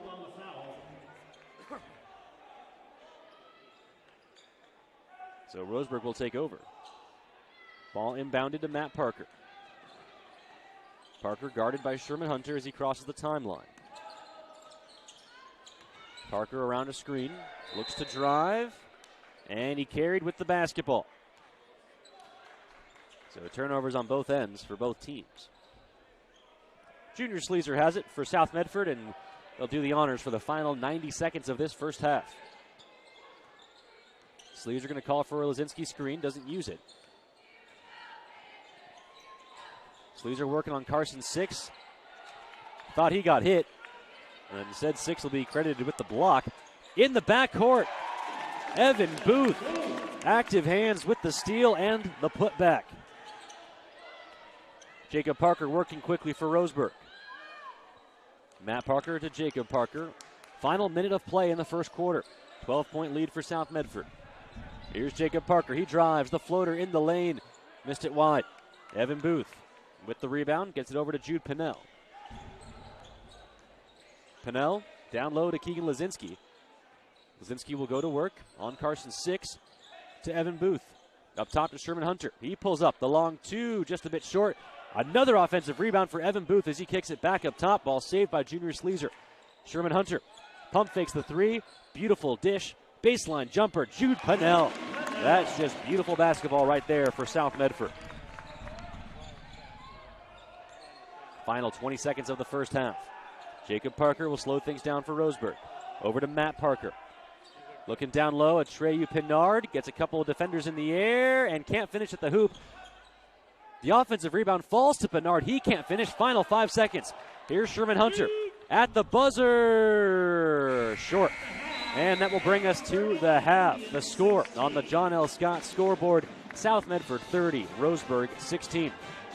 So Roseburg will take over. Ball inbounded to Matt Parker. Parker guarded by Sherman Hunter as he crosses the timeline. Parker around a screen, looks to drive, and he carried with the basketball. So turnovers on both ends for both teams. Junior Sleazer has it for South Medford, and they'll do the honors for the final 90 seconds of this first half. Sleazer going to call for a Lazinski screen, doesn't use it. Sleazer working on Carson 6. Thought he got hit. And instead, 6 will be credited with the block. In the backcourt, Evan Booth. Active hands with the steal and the putback. Jacob Parker working quickly for Roseburg. Matt Parker to Jacob Parker. Final minute of play in the first quarter. 12-point lead for South Medford. Here's Jacob Parker. He drives the floater in the lane. Missed it wide. Evan Booth with the rebound. Gets it over to Jude Pinnell. Pinnell down low to Keegan Lazinski. Lazinski will go to work on Carson 6 to Evan Booth. Up top to Sherman Hunter. He pulls up the long two, just a bit short. Another offensive rebound for Evan Booth as he kicks it back up top. Ball saved by Junior Sleazer. Sherman Hunter pump fakes the three. Beautiful dish. Baseline jumper. Jude Pinnell. That's just beautiful basketball right there for South Medford. Final 20 seconds of the first half. Jacob Parker will slow things down for Roseburg. Over to Matt Parker. Looking down low at Atreyu Pinard. Gets a couple of defenders in the air and can't finish at the hoop. The offensive rebound falls to Pinard. He can't finish. Final 5 seconds. Here's Sherman Hunter at the buzzer. Short. And that will bring us to the half. The score on the John L. Scott scoreboard. South Medford 30, Roseburg 16.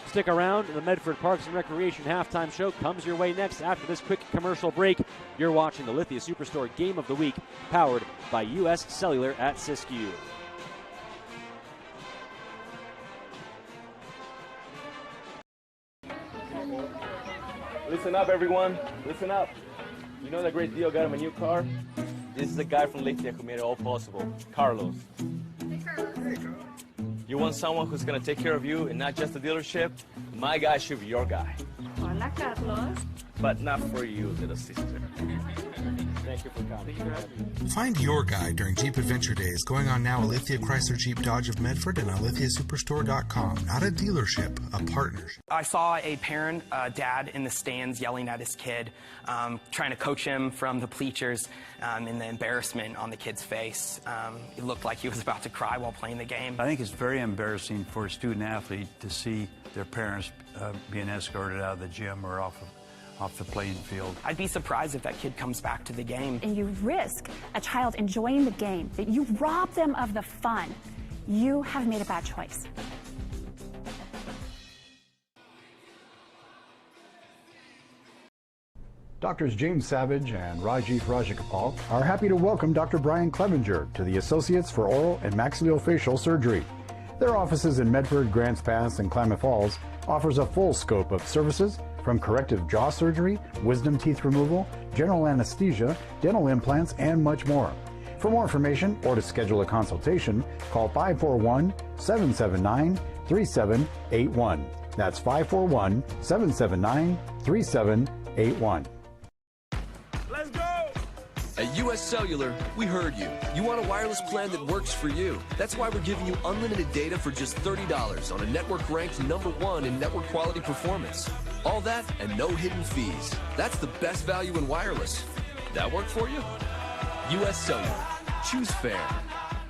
Stick around. The Medford Parks and Recreation halftime show comes your way next after this quick commercial break. You're watching the Lithia Superstore Game of the Week, powered by U.S. Cellular at Siskiyou. Listen up, everyone. Listen up. You know that great deal got him a new car? This is the guy from Lithia who made it all possible, Carlos. Hey, Carlos. You want someone who's going to take care of you and not just the dealership? My guy should be your guy. Hola, Carlos. But not for you, little sister. Thank you for coming. Find your guy during Jeep Adventure Days going on now at Lithia Chrysler Jeep Dodge of Medford and on lithiasuperstore.com. Not a dealership, a partnership. I saw a parent, dad in the stands yelling at his kid, trying to coach him from the bleachers, and the embarrassment on the kid's face. It looked like he was about to cry while playing the game. I think it's very embarrassing for a student athlete to see their parents being escorted out of the gym or off off the playing field. I'd be surprised if that kid comes back to the game. And you risk a child enjoying the game, that you rob them of the fun. You have made a bad choice. Doctors James Savage and Rajiv Rajagopal are happy to welcome Dr. Brian Clevenger to the Associates for Oral and Maxillofacial Surgery. Their offices in Medford, Grants Pass, and Klamath Falls offers a full scope of services from corrective jaw surgery, wisdom teeth removal, general anesthesia, dental implants, and much more. For more information or to schedule a consultation, call 541-779-3781. That's 541-779-3781. Let's go! At US Cellular, we heard you. You want a wireless plan that works for you. That's why we're giving you unlimited data for just $30 on a network ranked #1 in network quality performance. All that and no hidden fees. That's the best value in wireless. That work for you? US Cellular. Choose fair.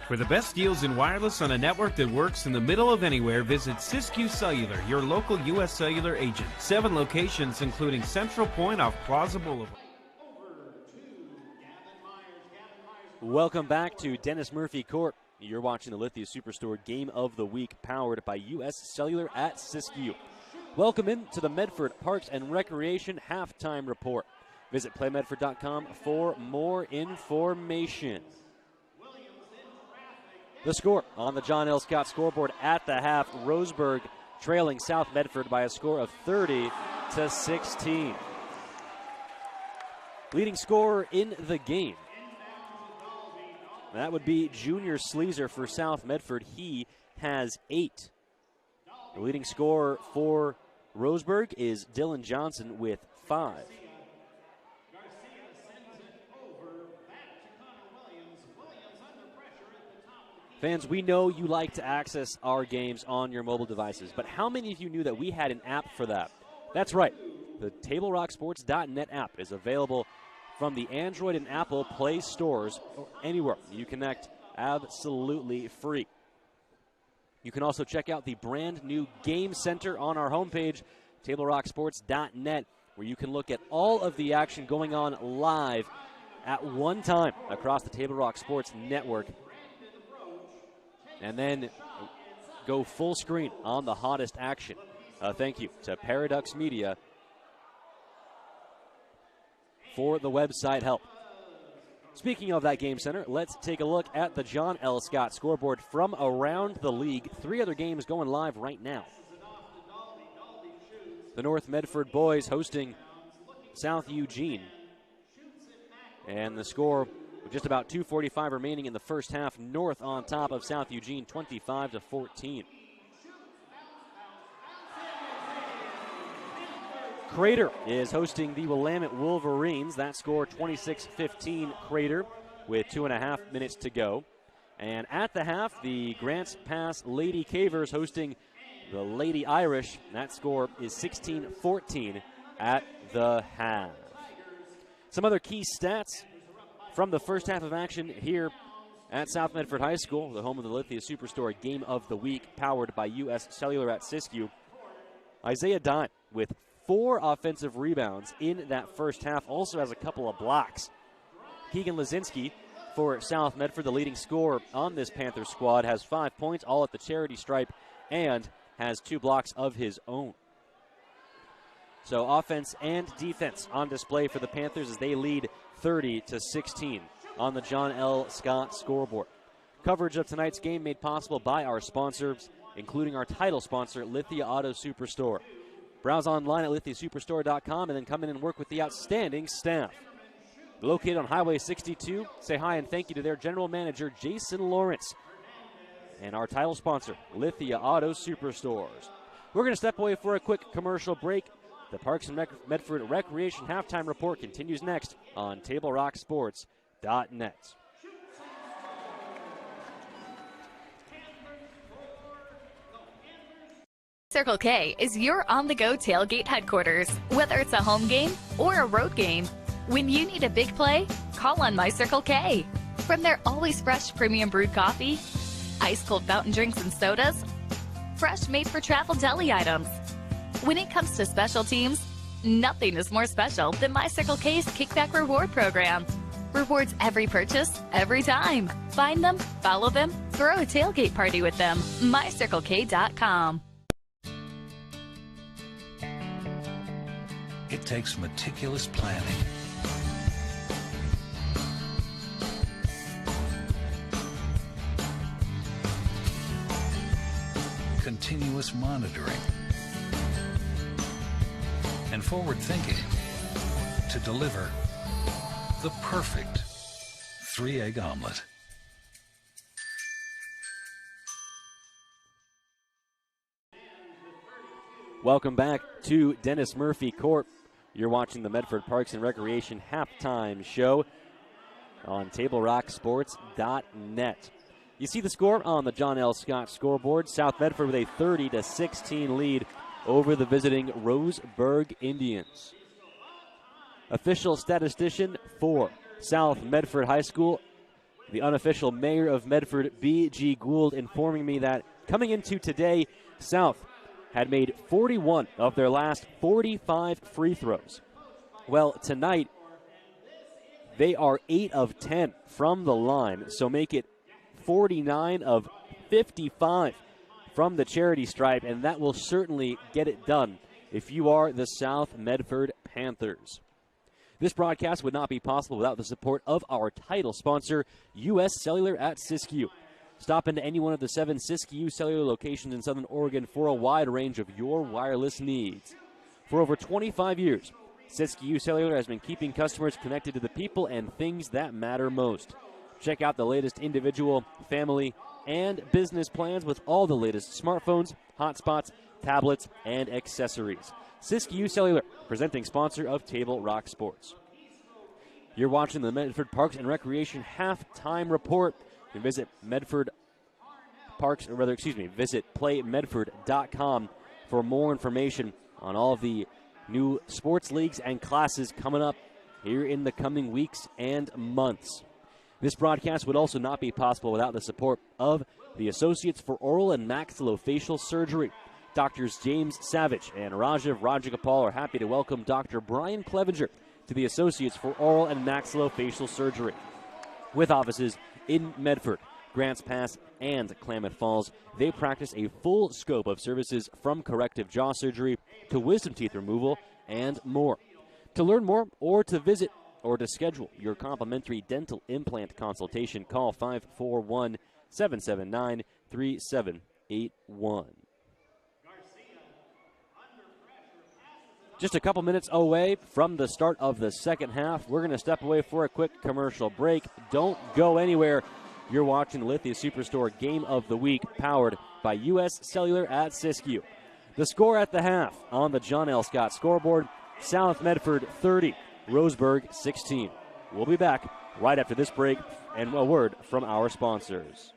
For the best deals in wireless on a network that works in the middle of anywhere, visit Siskiyou Cellular, your local US Cellular agent. 7 locations, including Central Point off Plaza Boulevard. Welcome back to Dennis Murphy Court. You're watching the Lithia Superstore Game of the Week, powered by US Cellular at Siskiyou. Welcome into the Medford Parks and Recreation Halftime Report. Visit playmedford.com for more information. The score on the John L. Scott scoreboard at the half, Roseburg trailing South Medford by a score of 30-16. Leading scorer in the game, that would be Junior Sleazer for South Medford. He has 8. The leading scorer for Roseburg is Dylan Johnson with 5. Fans, we know you like to access our games on your mobile devices, but how many of you knew that we had an app for that? That's right. The TableRockSports.net app is available from the Android and Apple Play stores or anywhere you connect, absolutely free. You can also check out the brand new Game Center on our homepage, TableRockSports.net, where you can look at all of the action going on live at one time across the Table Rock Sports Network, and then go full screen on the hottest action. Thank you to Paradox Media for the website help. Speaking of that Game Center, let's take a look at the John L. Scott scoreboard from around the league. 3 other games going live right now. The North Medford boys hosting South Eugene. And the score with just about 2:45 remaining in the first half, North on top of South Eugene 25-14. Crater is hosting the Willamette Wolverines. That score 26-15 Crater with 2.5 minutes to go. And at the half, the Grants Pass Lady Cavers hosting the Lady Irish. That score is 16-14 at the half. Some other key stats from the first half of action here at South Medford High School, the home of the Lithia Superstore Game of the Week, powered by US Cellular at Siskiyou. Isaiah Dime with 4 offensive rebounds in that first half, also has a couple of blocks. Keegan Lazinski for South Medford, the leading scorer on this Panthers squad, has 5 points, all at the charity stripe, and has 2 blocks of his own. So offense and defense on display for the Panthers as they lead 30-16 on the John L. Scott scoreboard. Coverage of tonight's game made possible by our sponsors, including our title sponsor, Lithia Auto Superstore. Browse online at lithiasuperstore.com and then come in and work with the outstanding staff. Located on Highway 62, say hi and thank you to their general manager, Jason Lawrence, and our title sponsor, Lithia Auto Superstores. We're going to step away for a quick commercial break. The Parks and Medford Recreation Halftime Report continues next on TableRockSports.net. Circle K is your on-the-go tailgate headquarters. Whether it's a home game or a road game, when you need a big play, call on My Circle K. From their always fresh premium brewed coffee, ice-cold fountain drinks and sodas, fresh made-for-travel deli items. When it comes to special teams, Nothing is more special than My Circle K's Kickback Reward Program. Rewards every purchase, every time. Find them, follow them, throw a tailgate party with them. MyCircleK.com. It takes meticulous planning, continuous monitoring, and forward thinking to deliver the perfect 3-egg omelet. Welcome back to Dennis Murphy Court. You're watching the Medford Parks and Recreation halftime show on TableRockSports.net. You see the score on the John L. Scott scoreboard. South Medford with a 30-16 lead over the visiting Roseburg Indians. Official statistician for South Medford High School, the unofficial mayor of Medford, B.G. Gould, informing me that coming into today, South had made 41 of their last 45 free throws. Well, tonight, they are 8 of 10 from the line, so make it 49 of 55 from the charity stripe, and that will certainly get it done if you are the South Medford Panthers. This broadcast would not be possible without the support of our title sponsor, U.S. Cellular at Siskiyou. Stop into any one of the 7 Siskiyou Cellular locations in Southern Oregon for a wide range of your wireless needs. For over 25 years, Siskiyou Cellular has been keeping customers connected to the people and things that matter most. Check out the latest individual, family, and business plans with all the latest smartphones, hotspots, tablets, and accessories. Siskiyou Cellular, presenting sponsor of Table Rock Sports. You're watching the Medford Parks and Recreation halftime report. You can visit visit playmedford.com for more information on all of the new sports leagues and classes coming up here in the coming weeks and months. This broadcast would also not be possible without the support of the Associates for Oral and Maxillofacial Surgery. Doctors James Savage and Rajiv Rajagopal are happy to welcome Dr. Brian Clevenger to the Associates for Oral and Maxillofacial Surgery. With offices in Medford, Grants Pass, and Klamath Falls, they practice a full scope of services from corrective jaw surgery to wisdom teeth removal and more. To learn more or to visit or to schedule your complimentary dental implant consultation, call 541-779-3781. Just a couple minutes away from the start of the second half. We're going to step away for a quick commercial break. Don't go anywhere. You're watching the Lithia Superstore Game of the Week, powered by U.S. Cellular at Siskiyou. The score at the half on the John L. Scott scoreboard, South Medford 30, Roseburg 16. We'll be back right after this break and a word from our sponsors.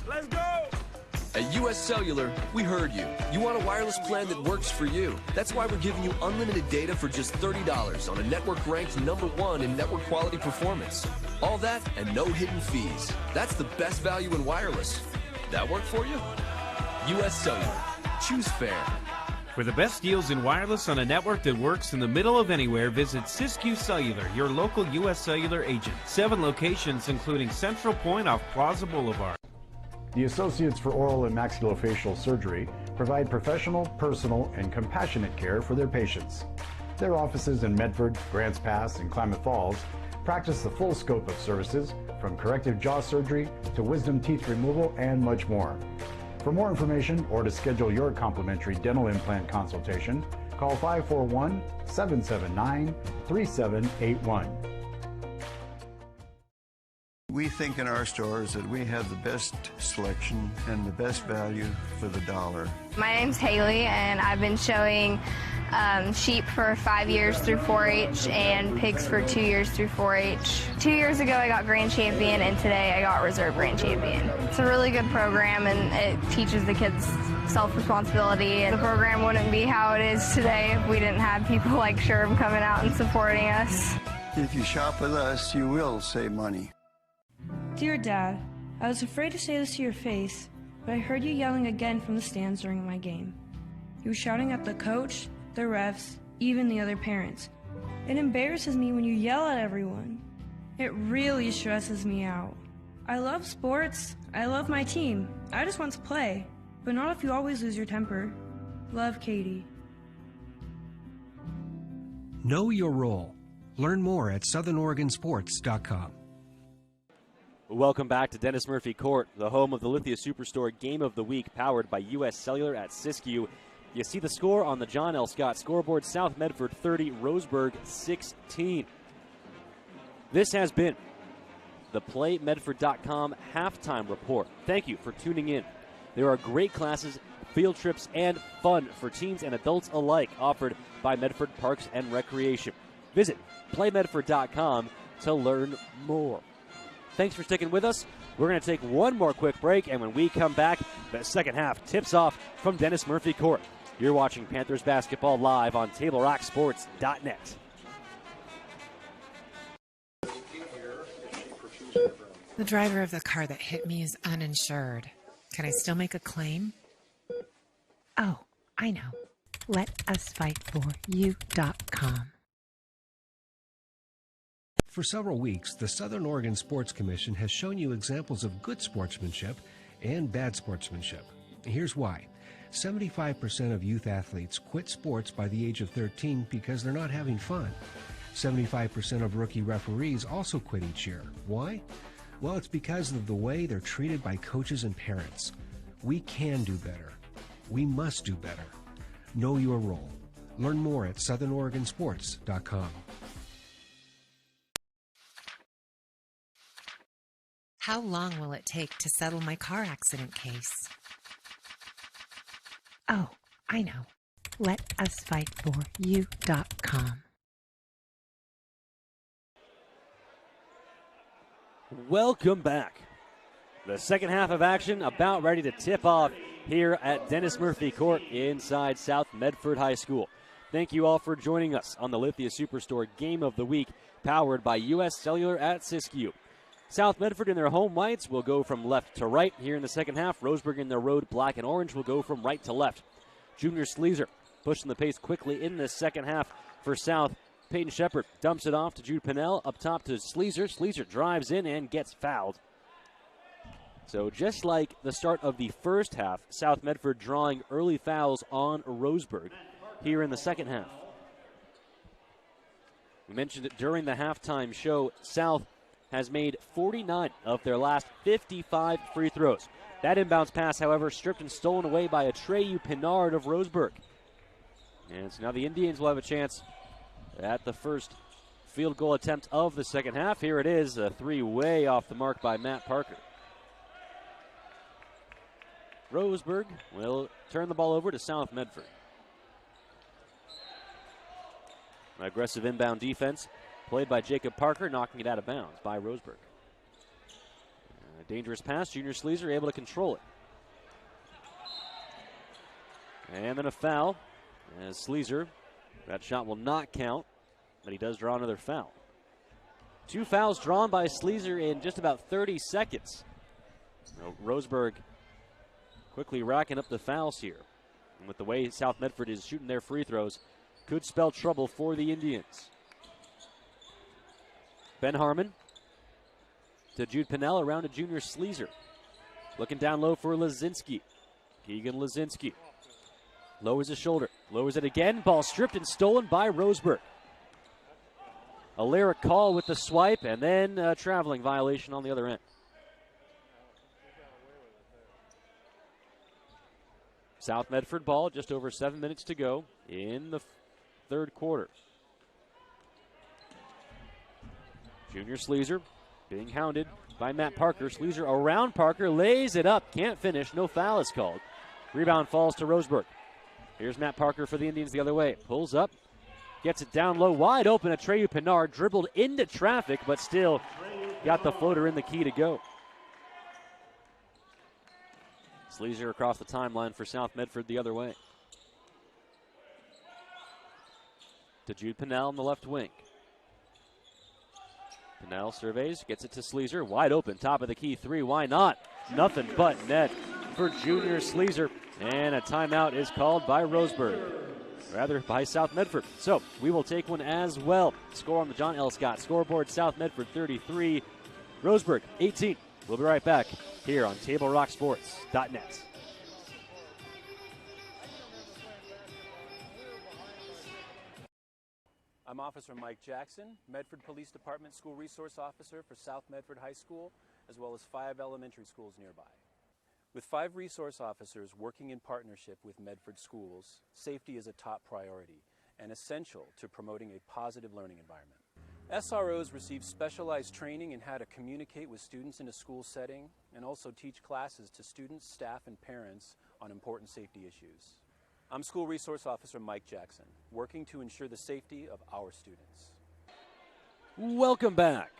Let's go! At U.S. Cellular, we heard you. You want a wireless plan that works for you. That's why we're giving you unlimited data for just $30 on a network ranked #1 in network quality performance. All that and no hidden fees. That's the best value in wireless. That work for you? U.S. Cellular. Choose fair. For the best deals in wireless on a network that works in the middle of anywhere, visit Siskiyou Cellular, your local U.S. Cellular agent. 7 locations, including Central Point off Plaza Boulevard. The Associates for Oral and Maxillofacial Surgery provide professional, personal, and compassionate care for their patients. Their offices in Medford, Grants Pass, and Klamath Falls practice the full scope of services from corrective jaw surgery to wisdom teeth removal and much more. For more information or to schedule your complimentary dental implant consultation, call 541-779-3781. We think in our stores that we have the best selection and the best value for the dollar. My name's Haley, and I've been showing sheep for 5 years through 4-H and pigs for 2 years through 4-H. 2 years ago I got Grand Champion, and today I got Reserve Grand Champion. It's a really good program, and it teaches the kids self-responsibility. And the program wouldn't be how it is today if we didn't have people like Sherb coming out and supporting us. If you shop with us, you will save money. Dear Dad, I was afraid to say this to your face, but I heard you yelling again from the stands during my game. You were shouting at the coach, the refs, even the other parents. It embarrasses me when you yell at everyone. It really stresses me out. I love sports. I love my team. I just want to play, but not if you always lose your temper. Love, Katie. Know your role. Learn more at southernoregonsports.com. Welcome back to Dennis Murphy Court, the home of the Lithia Superstore Game of the Week, powered by U.S. Cellular at Siskiyou. You see the score on the John L. Scott scoreboard: South Medford 30, Roseburg 16. This has been the PlayMedford.com halftime report. Thank you for tuning in. There are great classes, field trips, and fun for teens and adults alike offered by Medford Parks and Recreation. Visit PlayMedford.com to learn more. Thanks for sticking with us. We're going to take one more quick break, and when we come back, the second half tips off from Dennis Murphy Court. You're watching Panthers basketball live on TableRockSports.net. The driver of the car that hit me is uninsured. Can I still make a claim? Oh, I know. LetUsFightForYou.com. For several weeks, the Southern Oregon Sports Commission has shown you examples of good sportsmanship and bad sportsmanship. Here's why. 75% of youth athletes quit sports by the age of 13 because they're not having fun. 75% of rookie referees also quit each year. Why? Well, it's because of the way they're treated by coaches and parents. We can do better. We must do better. Know your role. Learn more at southernoregonsports.com. How long will it take to settle my car accident case? Oh, I know. LetUsFightForYou.com. Welcome back. The second half of action about ready to tip off here at Dennis Murphy Court inside South Medford High School. Thank you all for joining us on the Lithia Superstore Game of the Week, powered by U.S. Cellular at Siskiyou. South Medford in their home whites will go from left to right here in the second half. Roseburg in their road black and orange will go from right to left. Junior Sleezer pushing the pace quickly in the second half for South. Peyton Shepard dumps it off to Jude Pinnell, up top to Sleezer. Sleezer drives in and gets fouled. So just like the start of the first half, South Medford drawing early fouls on Roseburg here in the second half. We mentioned it during the halftime show. South has made 49 of their last 55 free throws. That inbounds pass, however, stripped and stolen away by Atreyu Pinard of Roseburg. And so now the Indians will have a chance at the first field goal attempt of the second half. Here it is, a three way off the mark by Matt Parker. Roseburg will turn the ball over to South Medford. An aggressive inbound defense played by Jacob Parker, knocking it out of bounds by Roseburg. A dangerous pass. Junior Sleezer able to control it. And then a foul as Sleezer, that shot will not count, but he does draw another foul. Two fouls drawn by Sleezer in just about 30 seconds. Roseburg quickly racking up the fouls here. And with the way South Medford is shooting their free throws, could spell trouble for the Indians. Ben Harmon to Jude Pinnell, around to Junior Sleezer. Looking down low for Lazinski. Keegan Lazinski lowers his shoulder, lowers it again. Ball stripped and stolen by Roseburg. A lyric call with the swipe, and then a traveling violation on the other end. South Medford ball, just over 7 minutes to go in the third quarter. Junior Sleezer being hounded by Matt Parker. Sleezer around Parker, lays it up, can't finish, no foul is called. Rebound falls to Roseburg. Here's Matt Parker for the Indians the other way. Pulls up, gets it down low, wide open. Atreyu Pinard dribbled into traffic, but still got the floater in the key to go. Sleezer across the timeline for South Medford the other way. To Jude Pinnell on the left wing. Pinnell surveys, gets it to Sleazer. Wide open, top of the key three. Why not? Nothing but net for junior Sleazer. And a timeout is called by Roseburg. Rather, by South Medford. So, we will take one as well. Score on the John L. Scott scoreboard, South Medford 33, Roseburg 18. We'll be right back here on TableRockSports.net. I'm Officer Mike Jackson, Medford Police Department School Resource Officer for South Medford High School, as well as 5 elementary schools nearby. With 5 resource officers working in partnership with Medford schools, safety is a top priority and essential to promoting a positive learning environment. SROs receive specialized training in how to communicate with students in a school setting and also teach classes to students, staff, and parents on important safety issues. I'm School Resource Officer Mike Jackson, working to ensure the safety of our students. Welcome back.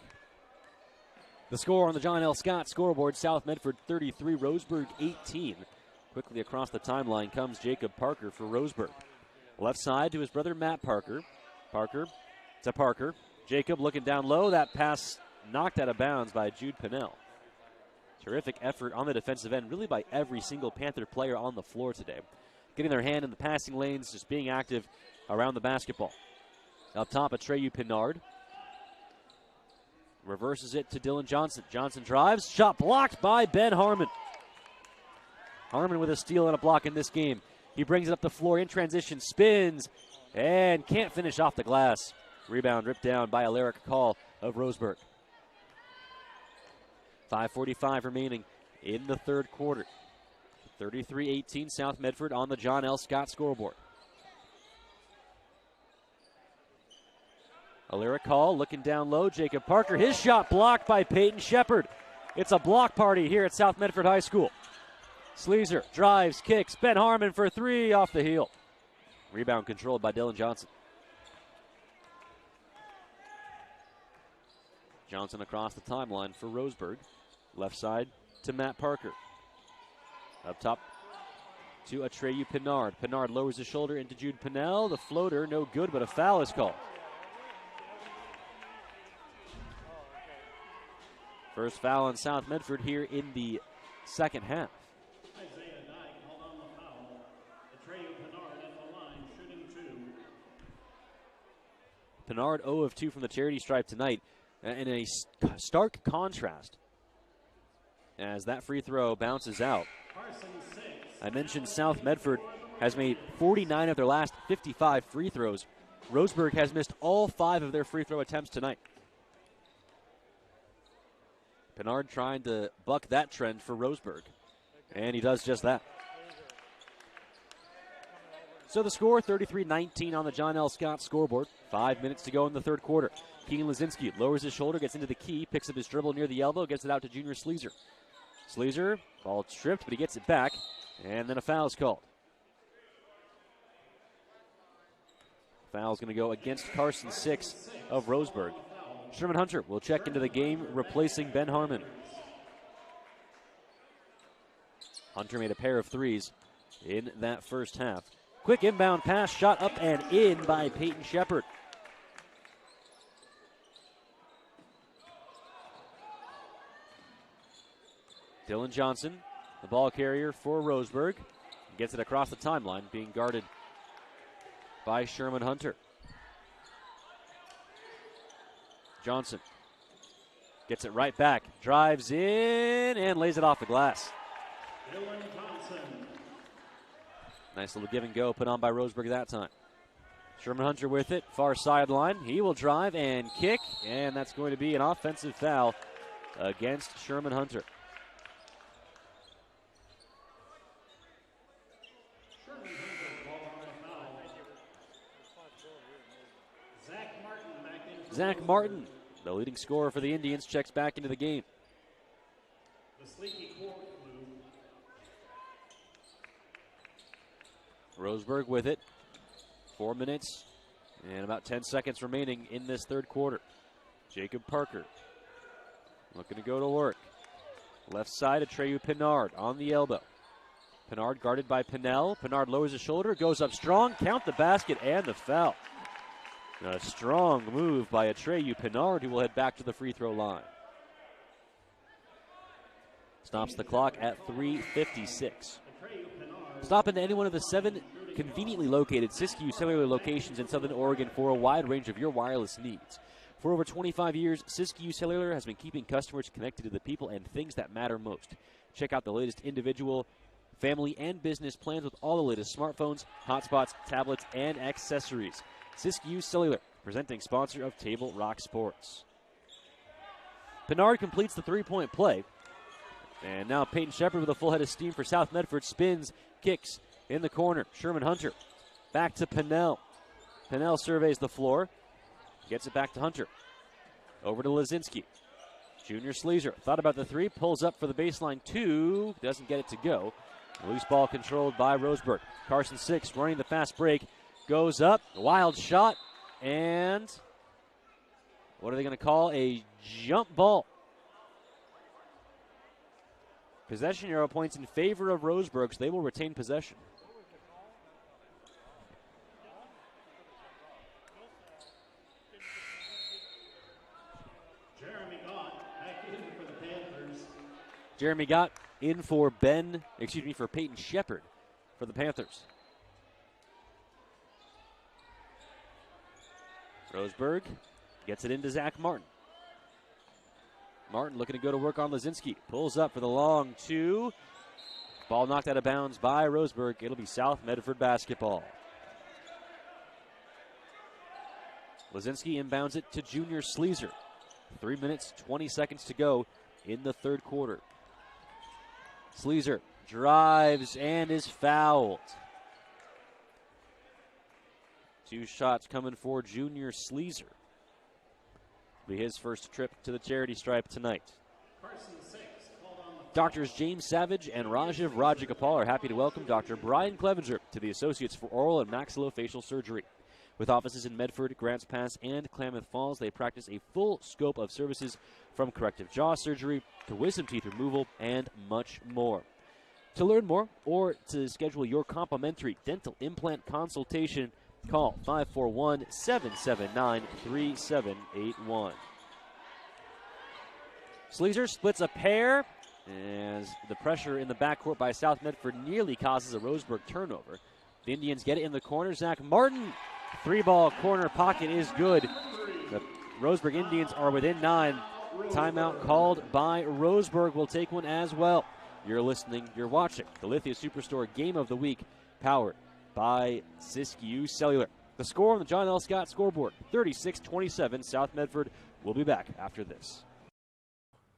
The score on the John L. Scott scoreboard, South Medford 33, Roseburg 18. Quickly across the timeline comes Jacob Parker for Roseburg. Left side to his brother Matt Parker. Parker to Parker. Jacob looking down low. That pass knocked out of bounds by Jude Pinnell. Terrific effort on the defensive end, really by every single Panther player on the floor today. Getting their hand in the passing lanes, just being active around the basketball. Up top, Atreyu Pinard. Reverses it to Dylan Johnson. Johnson drives. Shot blocked by Ben Harmon. Harmon with a steal and a block in this game. He brings it up the floor in transition, spins, and can't finish off the glass. Rebound ripped down by Alaric Call of Roseburg. 5:45 remaining in the third quarter. 33-18 South Medford on the John L. Scott scoreboard. Alaric Hall looking down low. Jacob Parker, his shot blocked by Peyton Shepard. It's a block party here at South Medford High School. Sleazer drives, kicks. Ben Harmon for 3 off the heel. Rebound controlled by Dylan Johnson. Johnson across the timeline for Roseburg. Left side to Matt Parker. Up top to Atreyu Pinard. Pinard lowers his shoulder into Jude Pinnell. The floater, no good, but a foul is called. First foul on South Medford here in the second half. Isaiah Dyke called on the foul. Atreyu Pinard at the line, shooting 2. Pinard 0 of 2 from the charity stripe tonight. In a stark contrast as that free throw bounces out. I mentioned South Medford has made 49 of their last 55 free throws. Roseburg has missed all 5 of their free throw attempts tonight. Pinard trying to buck that trend for Roseburg, and he does just that. So the score, 33-19 on the John L. Scott scoreboard. 5 minutes to go in the third quarter. Keenan Lazinski lowers his shoulder, gets into the key, picks up his dribble near the elbow, gets it out to junior Sleazer. Sleazer, ball stripped, but he gets it back, and then a foul is called. Foul's going to go against Carson 6 of Roseburg. Sherman Hunter will check into the game, replacing Ben Harmon. Hunter made a pair of threes in that first half. Quick inbound pass, shot up and in by Peyton Shepard. Dylan Johnson, the ball carrier for Roseburg, gets it across the timeline, being guarded by Sherman Hunter. Johnson gets it right back, drives in, and lays it off the glass. Dylan Johnson. Nice little give and go put on by Roseburg that time. Sherman Hunter with it, far sideline. He will drive and kick, and that's going to be an offensive foul against Sherman Hunter. Zach Martin, the leading scorer for the Indians, checks back into the game. The sleepy court Roseburg with it. 4 minutes and about 10 seconds remaining in this third quarter. Jacob Parker looking to go to work. Left side, Atreyu Pinard on the elbow. Pinard guarded by Pinnell. Pinard lowers his shoulder, goes up strong, count the basket and the foul. A strong move by Atreyu Pinard, who will head back to the free throw line. Stops the clock at 3:56. Stop into any one of the 7 conveniently located Siskiyou Cellular locations in Southern Oregon for a wide range of your wireless needs. For over 25 years, Siskiyou Cellular has been keeping customers connected to the people and things that matter most. Check out the latest individual, family, and business plans with all the latest smartphones, hotspots, tablets, and accessories. Siskiyou Cellular, presenting sponsor of Table Rock Sports. Pinard completes the three-point play. And now Peyton Shepard with a full head of steam for South Medford. Spins, kicks in the corner. Sherman Hunter back to Pinnell. Pinnell surveys the floor. Gets it back to Hunter. Over to Lazinski. Junior Sleezer thought about the three. Pulls up for the baseline two. Doesn't get it to go. Loose ball controlled by Roseburg. Carson Six running the fast break. Goes up. Wild shot. And what are they going to call? A jump ball. Possession arrow points in favor of Roseburg, so they will retain possession. Jeremy Gott back in for the Panthers. Jeremy Gott in for for Peyton Shepard for the Panthers. Roseburg gets it into Zach Martin. Martin looking to go to work on Lazinski. Pulls up for the long two. Ball knocked out of bounds by Roseburg. It'll be South Medford basketball. Lazinski inbounds it to Junior Sleezer. 3 minutes, 20 seconds to go in the third quarter. Sleezer drives and is fouled. 2 shots coming for Junior Sleezer. Be his first trip to the charity stripe tonight. Doctors James Savage and Rajiv Rajagopal are happy to welcome Dr. Brian Clevenger to the Associates for Oral and Maxillofacial Surgery. With offices in Medford, Grants Pass, and Klamath Falls, they practice a full scope of services from corrective jaw surgery to wisdom teeth removal and much more. To learn more or to schedule your complimentary dental implant consultation, call 541-779-3781. Sleezer splits a pair as the pressure in the backcourt by South Medford nearly causes a Roseburg turnover. The Indians get it in the corner. Zach Martin, 3-ball corner pocket is good. The Roseburg Indians are within 9. Timeout called by Roseburg. Will take one as well. You're watching the Lithia Superstore Game of the Week, powered by Siskiyou Cellular. The score on the John L. Scott scoreboard, 36-27. South Medford will be back after this.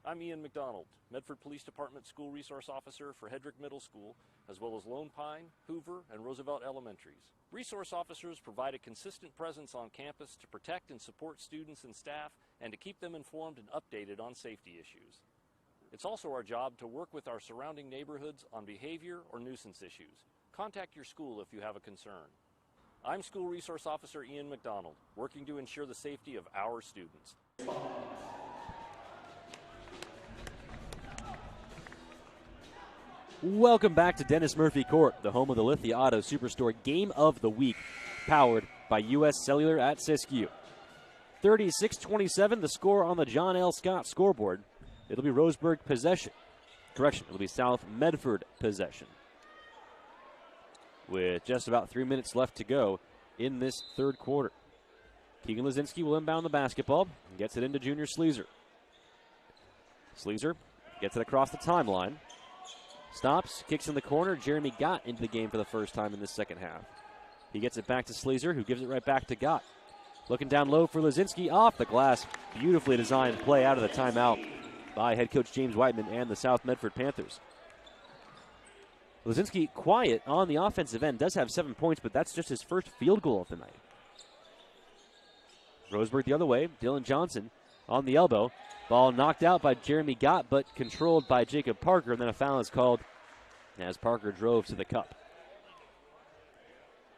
I'm Ian McDonald, Medford Police Department School Resource Officer for Hedrick Middle School, as well as Lone Pine, Hoover, and Roosevelt Elementaries. Resource officers provide a consistent presence on campus to protect and support students and staff and to keep them informed and updated on safety issues. It's also our job to work with our surrounding neighborhoods on behavior or nuisance issues. Contact your school if you have a concern. I'm School Resource Officer Ian McDonald, working to ensure the safety of our students. Welcome back to Dennis Murphy Court, the home of the Lithia Auto Superstore Game of the Week, powered by U.S. Cellular at Siskiyou. 36-27, the score on the John L. Scott scoreboard. It'll be Roseburg possession. Correction, it'll be South Medford possession. With just about 3 minutes left to go in this third quarter. Keegan Lazinski will inbound the basketball and gets it into Junior Sleezer. Sleezer gets it across the timeline. Stops, kicks in the corner. Jeremy Gott into the game for the first time in this second half. He gets it back to Sleezer, who gives it right back to Gott. Looking down low for Lazinski, off the glass. Beautifully designed play out of the timeout by head coach James Whiteman and the South Medford Panthers. Lazinski quiet on the offensive end, does have 7 points, but that's just his first field goal of the night. Roseburg the other way, Dylan Johnson on the elbow. Ball knocked out by Jeremy Gott, but controlled by Jacob Parker, and then a foul is called as Parker drove to the cup.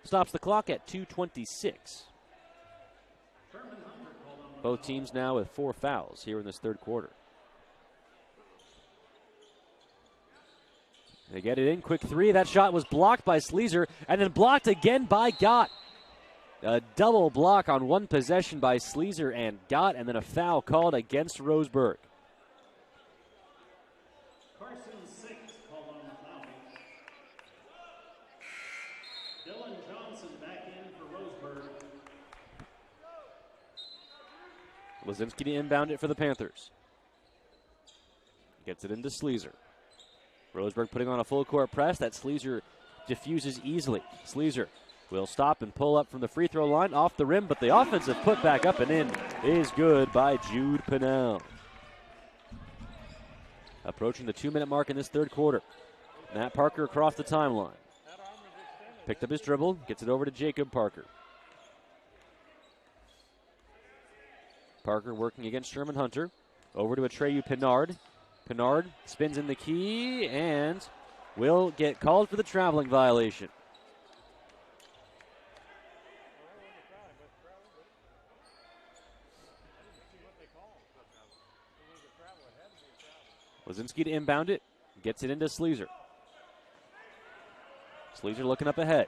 Stops the clock at 2:26. Both teams now with 4 fouls here in this third quarter. They get it in, quick three. That shot was blocked by Sleezer, and then blocked again by Gott. A double block on one possession by Sleazer and Gott, and then a foul called against Roseburg. Carson 6 called on the foul. Dylan Johnson back in for Roseburg. Lazinski to inbound it for the Panthers. Gets it into Sleazer. Roseburg putting on a full court press that Sleazer diffuses easily. Sleazer will stop and pull up from the free throw line off the rim, but the offensive put back up and in is good by Jude Pinnell. Approaching the 2-minute mark in this third quarter. Matt Parker across the timeline. Picked up his dribble, gets it over to Jacob Parker. Parker working against Sherman Hunter. Over to Atreyu Pinard. Pinard spins in the key and will get called for the traveling violation. Lazinski to inbound it. Gets it into Sleazer. Sleazer looking up ahead.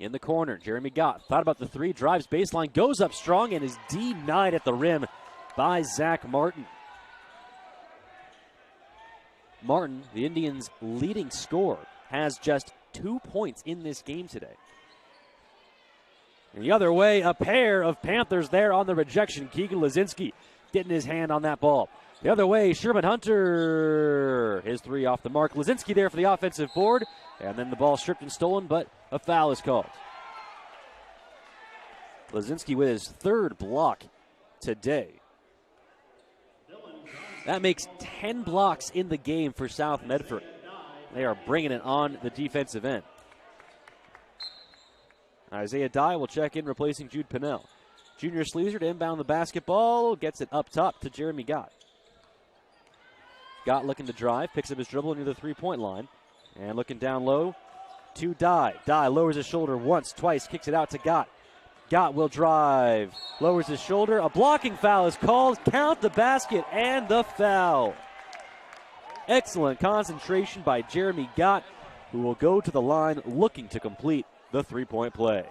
In the corner, Jeremy Gott thought about the three, drives baseline, goes up strong, and is denied at the rim by Zach Martin. Martin, the Indians' leading scorer, has just 2 points in this game today. And the other way, a pair of Panthers there on the rejection. Keegan Lazinski getting his hand on that ball. The other way, Sherman Hunter, his three off the mark. Lazinski there for the offensive board, and then the ball stripped and stolen, but a foul is called. Lazinski with his third block today. That makes 10 blocks in the game for South Medford. They are bringing it on the defensive end. Isaiah Dye will check in, replacing Jude Pinnell. Junior Sleazer to inbound the basketball, gets it up top to Jeremy Gott. Gott looking to drive, picks up his dribble near the three-point line, and looking down low to Dye. Dye lowers his shoulder once, twice, kicks it out to Gott. Gott will drive, lowers his shoulder. A blocking foul is called. Count the basket and the foul. Excellent concentration by Jeremy Gott, who will go to the line looking to complete the three-point play.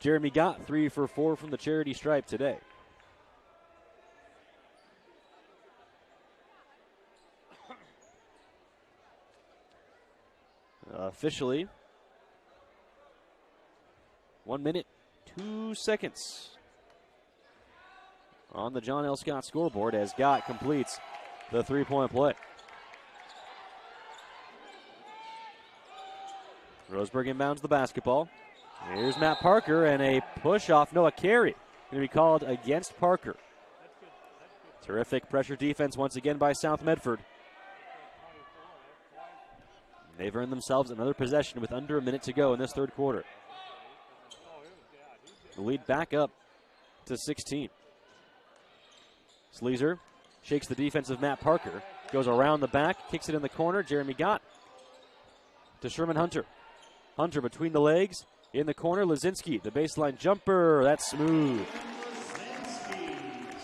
Jeremy Gott 3 for 4 from the charity stripe today. Officially, 1 minute, 2 seconds on the John L. Scott scoreboard as Gott completes the three-point play. Roseburg inbounds the basketball. Here's Matt Parker, and a push-off, no, a carry. Going to be called against Parker. Terrific pressure defense once again by South Medford. They've earned themselves another possession with under a minute to go in this third quarter. The lead back up to 16. Sleazer shakes the defense of Matt Parker, goes around the back, kicks it in the corner. Jeremy Gott to Sherman Hunter. Hunter between the legs, in the corner. Lazinski, the baseline jumper, that's smooth.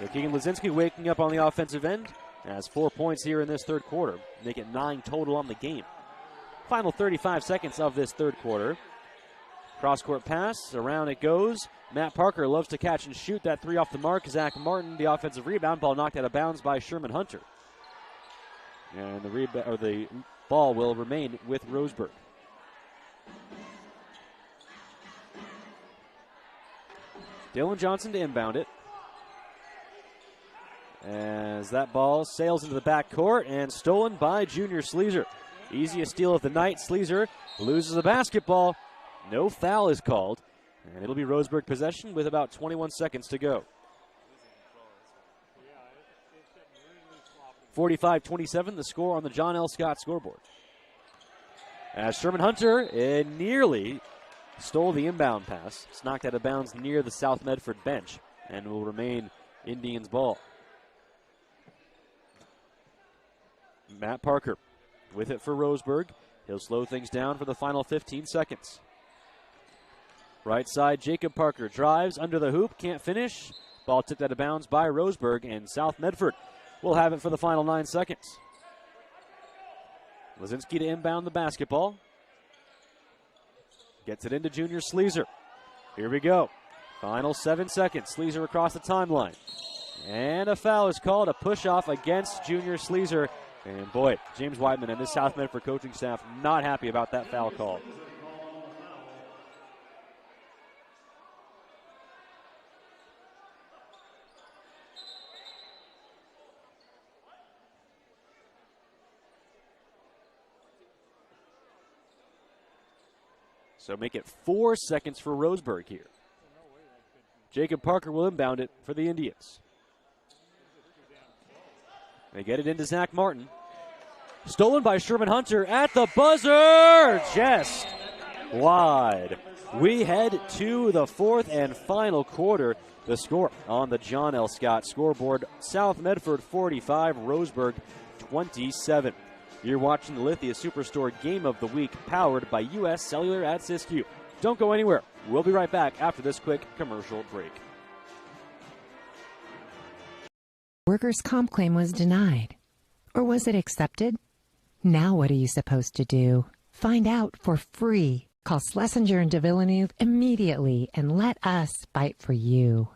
So Keegan Lazinski waking up on the offensive end, has 4 points here in this third quarter, make it 9 total on the game. Final 35 seconds of this third quarter. Cross-court pass, around it goes. Matt Parker loves to catch and shoot. That three off the mark. Zach Martin, the offensive rebound. Ball knocked out of bounds by Sherman Hunter. And the ball will remain with Roseburg. Dylan Johnson to inbound it. As that ball sails into the backcourt and stolen by Junior Sleazer. Easiest steal of the night. Sleazer loses the basketball. No foul is called. And it'll be Roseburg possession with about 21 seconds to go. 45-27, the score on the John L. Scott scoreboard. As Sherman Hunter nearly stole the inbound pass. It's knocked out of bounds near the South Medford bench and will remain Indians ball. Matt Parker with it for Roseburg. He'll slow things down for the final 15 seconds. Right side, Jacob Parker drives under the hoop, can't finish. Ball tipped out of bounds by Roseburg, and South Medford will have it for the final 9 seconds. Lazinski to inbound the basketball. Gets it into Junior Sleazer. Here we go. Final 7 seconds. Sleazer across the timeline. And a foul is called, a push-off against Junior Sleazer. And boy, James Whiteman and this South Medford coaching staff not happy about that foul call. So make it 4 seconds for Roseburg here. Jacob Parker will inbound it for the Indians. They get it into Zach Martin. Stolen by Sherman Hunter at the buzzer. Just wide. We head to the 4th and final quarter. The score on the John L. Scott scoreboard, South Medford 45, Roseburg 27. You're watching the Lithia Superstore Game of the Week, powered by U.S. Cellular at Siskiyou. Don't go anywhere. We'll be right back after this quick commercial break. Workers' comp claim was denied. Or was it accepted? Now what are you supposed to do? Find out for free. Call Schlesinger and de Villeneuve immediately and let us fight for you.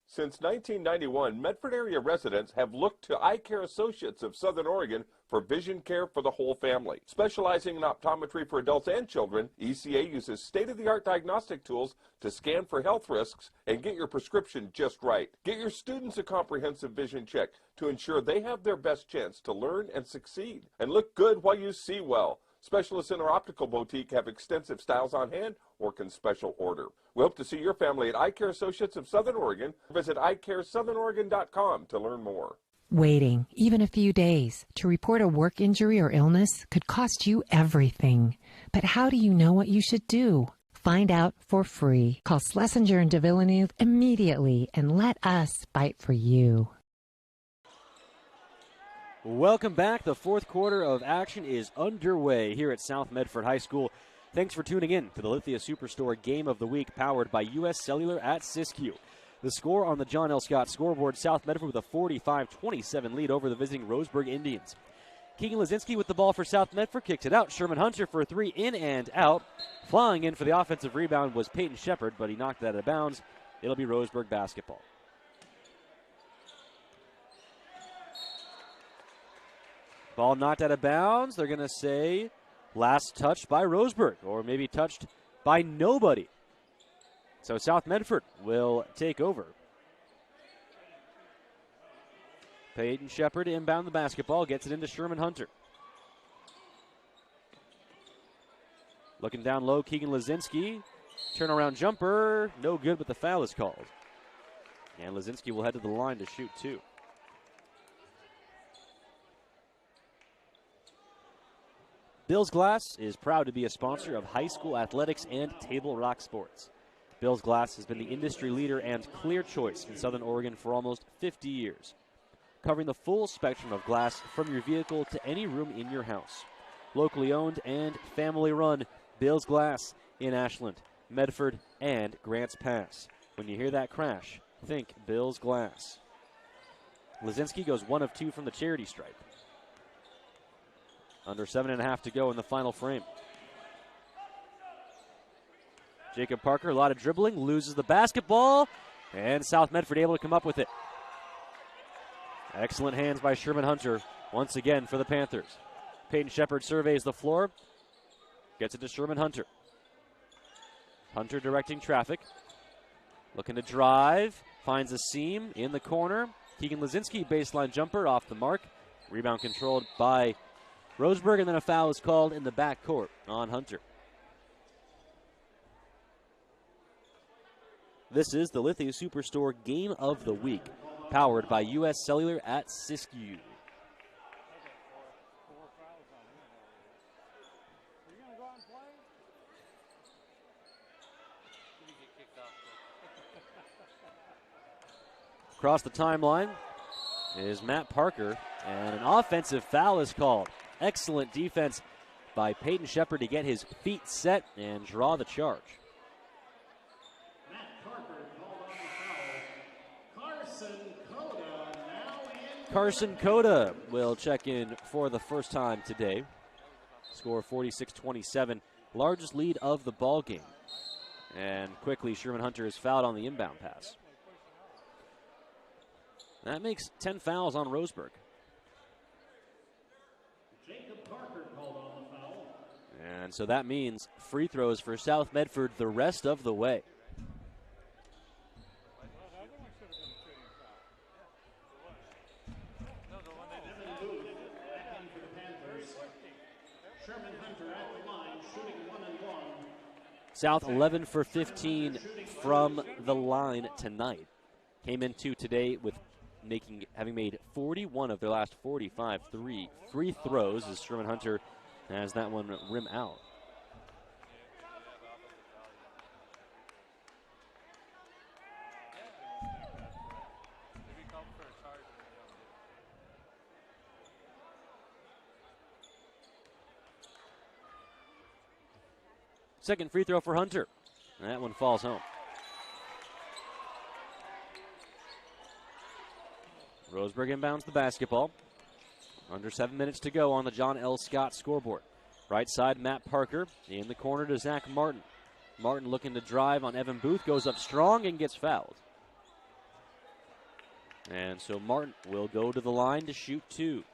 Since 1991, Medford area residents have looked to Eye Care Associates of Southern Oregon for vision care for the whole family. Specializing in optometry for adults and children, ECA uses state-of-the-art diagnostic tools to scan for health risks and get your prescription just right. Get your students a comprehensive vision check to ensure they have their best chance to learn and succeed. And look good while you see well. Specialists in our optical boutique have extensive styles on hand or can special order. We hope to see your family at Eye Care Associates of Southern Oregon. Visit eyecaresouthern.com to learn more. Waiting, even a few days, to report a work injury or illness could cost you everything. But how do you know what you should do? Find out for free. Call Schlesinger and de Villeneuve immediately and let us fight for you. Welcome back. The 4th quarter of action is underway here at South Medford High School. Thanks for tuning in to the Lithia Superstore Game of the Week, powered by U.S. Cellular at Siskiyou. The score on the John L. Scott scoreboard, South Medford with a 45-27 lead over the visiting Roseburg Indians. Keegan Lazinski with the ball for South Medford, kicks it out. Sherman Hunter for a 3, in and out. Flying in for the offensive rebound was Peyton Shepard, but he knocked that out of bounds. It'll be Roseburg basketball. Ball knocked out of bounds. They're going to say last touched by Roseburg, or maybe touched by nobody. So South Medford will take over. Peyton Shepard inbound the basketball, gets it into Sherman Hunter. Looking down low, Keegan Lazinski. Turnaround jumper, no good, but the foul is called. And Lazinski will head to the line to shoot 2. Bill's Glass is proud to be a sponsor of high school athletics and Table Rock sports. Bill's Glass has been the industry leader and clear choice in Southern Oregon for almost 50 years, covering the full spectrum of glass from your vehicle to any room in your house. Locally owned and family run, Bill's Glass in Ashland, Medford, and Grants Pass. When you hear that crash, think Bill's Glass. Lazinski goes 1 of 2 from the charity stripe. Under 7.5 to go in the final frame. Jacob Parker, a lot of dribbling, loses the basketball, and South Medford able to come up with it. Excellent hands by Sherman Hunter, once again for the Panthers. Peyton Shepard surveys the floor, gets it to Sherman Hunter. Hunter directing traffic, looking to drive, finds a seam in the corner. Keegan Lazinski, baseline jumper off the mark. Rebound controlled by Roseburg, and then a foul is called in the backcourt on Hunter. This is the Lithia Superstore Game of the Week, powered by U.S. Cellular at Siskiyou. Across the timeline is Matt Parker, and an offensive foul is called. Excellent defense by Peyton Shepard to get his feet set and draw the charge. Matt Parker called on the foul. Carson Carson Cota will check in for the first time today. Score 46-27, largest lead of the ball game. And quickly, Sherman Hunter is fouled on the inbound pass. That makes 10 fouls on Roseburg. And so that means free throws for South Medford the rest of the way. South 11 for 15 from the line tonight. Came into today with having made 41 of their last 45 free throws as Sherman Hunter has that one rim out. Second free throw for Hunter. That one falls home. Roseburg inbounds the basketball. Under 7 minutes to go on the John L. Scott scoreboard. Right side, Matt Parker. In the corner to Zach Martin. Martin looking to drive on Evan Booth. Goes up strong and gets fouled. And so Martin will go to the line to shoot two.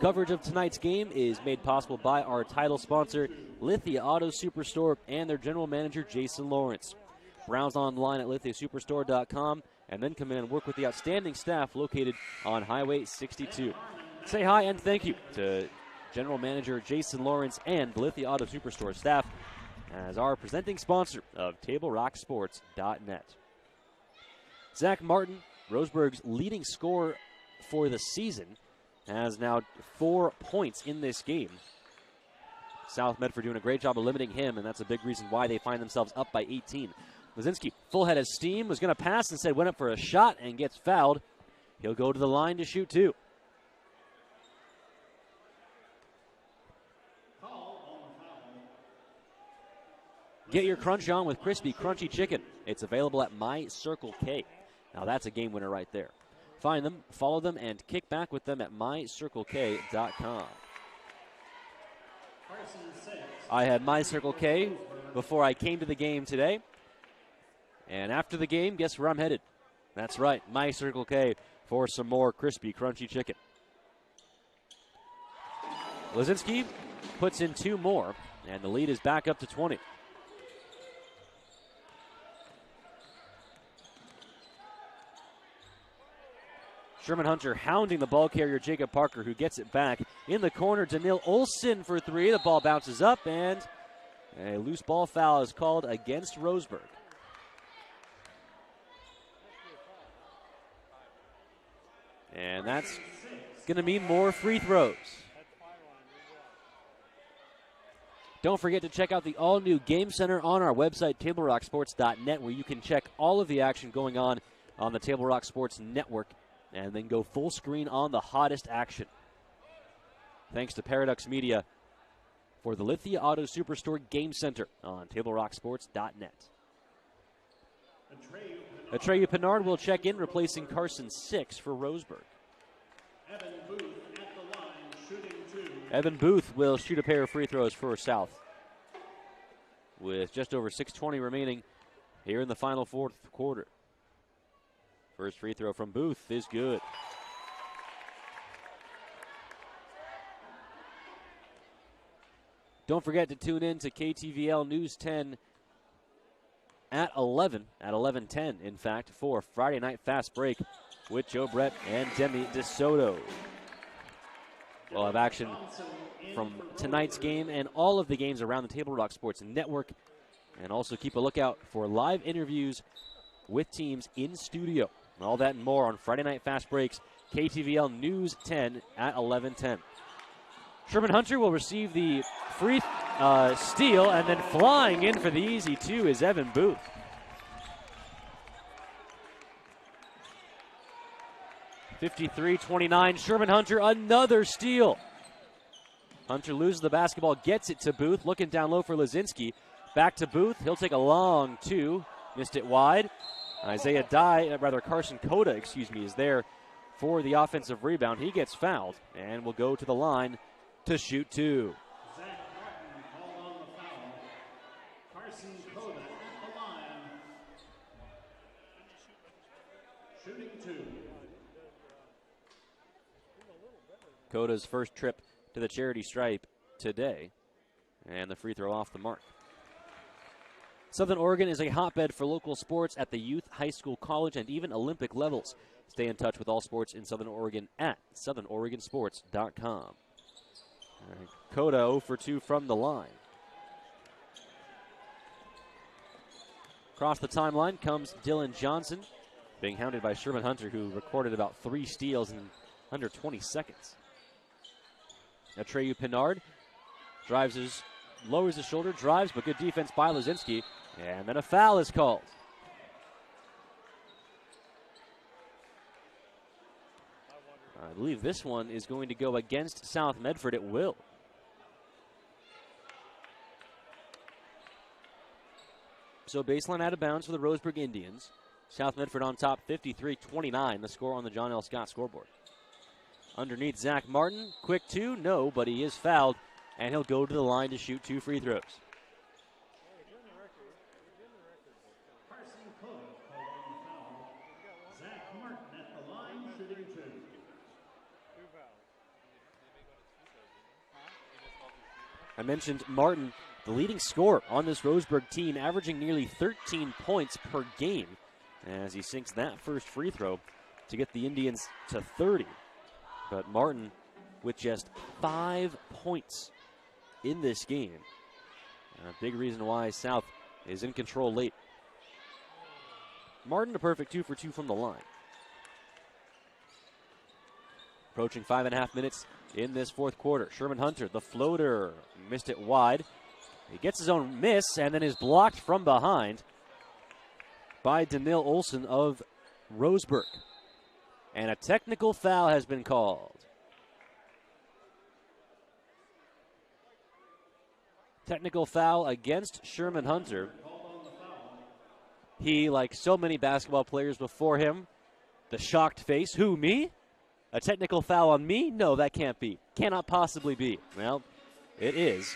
Coverage of tonight's game is made possible by our title sponsor, Lithia Auto Superstore, and their general manager, Jason Lawrence. Browse online at lithiasuperstore.com and then come in and work with the outstanding staff located on Highway 62. Say hi and thank you to General Manager Jason Lawrence and the Lithia Auto Superstore staff as our presenting sponsor of TableRockSports.net. Zach Martin, Roseburg's leading scorer for the season, has now 4 points in this game. South Medford doing a great job of limiting him, and that's a big reason why they find themselves up by 18. Lazinski, full head of steam, was going to pass, instead went up for a shot and gets fouled. He'll go to the line to shoot two. Get your crunch on with crispy, crunchy chicken. It's available at My Circle K. Now that's a game winner right there. Find them, follow them, and kick back with them at mycirclek.com. I had My Circle K before I came to the game today. And after the game, guess where I'm headed? That's right, My Circle K for some more crispy, crunchy chicken. Lazinski puts in 2 more, and the lead is back up to 20. Sherman Hunter hounding the ball carrier, Jacob Parker, who gets it back. In the corner, Danil Olsen for 3. The ball bounces up, and a loose ball foul is called against Roseburg. And that's going to mean more free throws. Don't forget to check out the all-new Game Center on our website, TableRockSports.net, where you can check all of the action going on the Table Rock Sports Network, and then go full screen on the hottest action. Thanks to Paradox Media for the Lithia Auto Superstore Game Center on TableRockSports.net. Atreyu Pinard will check in, replacing Carson 6 for Roseburg. Evan Booth will shoot a pair of free throws for South, with just over 6:20 remaining here in the final fourth quarter. First free throw from Booth is good. Don't forget to tune in to KTVL News 10 at 11:10, in fact, for Friday Night Fast Break with Joe Brett and Demi DeSoto. We'll have action from tonight's game and all of the games around the Table Rock Sports Network, and also keep a lookout for live interviews with teams in studio. All that and more on Friday Night Fast Breaks, KTVL News 10 at 11:10. Sherman Hunter will receive the free steal, and then flying in for the easy two is Evan Booth. (53-29), Sherman Hunter, another steal. Hunter loses the basketball, gets it to Booth, looking down low for Lazinski. Back to Booth, he'll take a long two, missed it wide. Carson Coda, is there for the offensive rebound. He gets fouled and will go to the line to shoot two. Zach Martin called on the foul. Carson Coda at the line. Shooting two. Coda's first trip to the charity stripe today, and the free throw off the mark. Southern Oregon is a hotbed for local sports at the youth, high school, college, and even Olympic levels. Stay in touch with all sports in Southern Oregon at southernoregonsports.com. Coda 0 for 2 from the line. Across the timeline comes Dylan Johnson, being hounded by Sherman Hunter, who recorded about 3 steals in under 20 seconds. Atreyu Pinard lowers his shoulder, drives, but good defense by Lazinski, and then a foul is called. I believe this one is going to go against South Medford. It will. So baseline out of bounds for the Roseburg Indians. South Medford on top, 53-29, the score on the John L. Scott scoreboard. Underneath Zach Martin, quick two, no, but he is fouled, and he'll go to the line to shoot 2 free throws. Carson Coda called on the foul. Zach Martin at the line, shooting two. I mentioned Martin, the leading scorer on this Roseburg team, averaging nearly 13 points per game as he sinks that first free throw to get the Indians to 30. But Martin with just 5 points in this game. A big reason why South is in control late. Martin a perfect 2 for 2 from the line. Approaching 5.5 minutes in this fourth quarter. Sherman Hunter, the floater, missed it wide. He gets his own miss and then is blocked from behind by Daniil Olson of Roseburg. And a technical foul has been called. Technical foul against Sherman Hunter. He, like so many basketball players before him, the shocked face, who, me? A technical foul on me? No, that can't be. Cannot possibly be. Well, it is.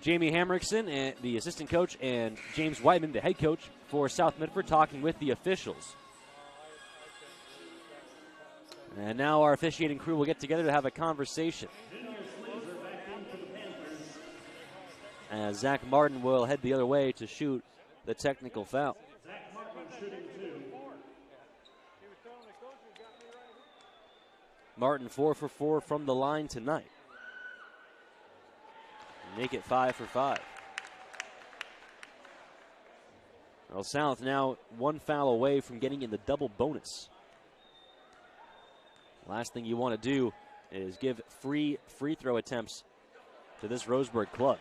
Jamie Hamrickson, the assistant coach, and James Whiteman, the head coach for South Medford, talking with the officials. And now our officiating crew will get together to have a conversation. As Zach Martin will head the other way to shoot the technical foul. Zach Martin shooting two. Martin 4 for 4 from the line tonight. Make it 5 for 5. Well, South now 1 foul away from getting in the double bonus. Last thing you want to do is give free throw attempts to this Roseburg club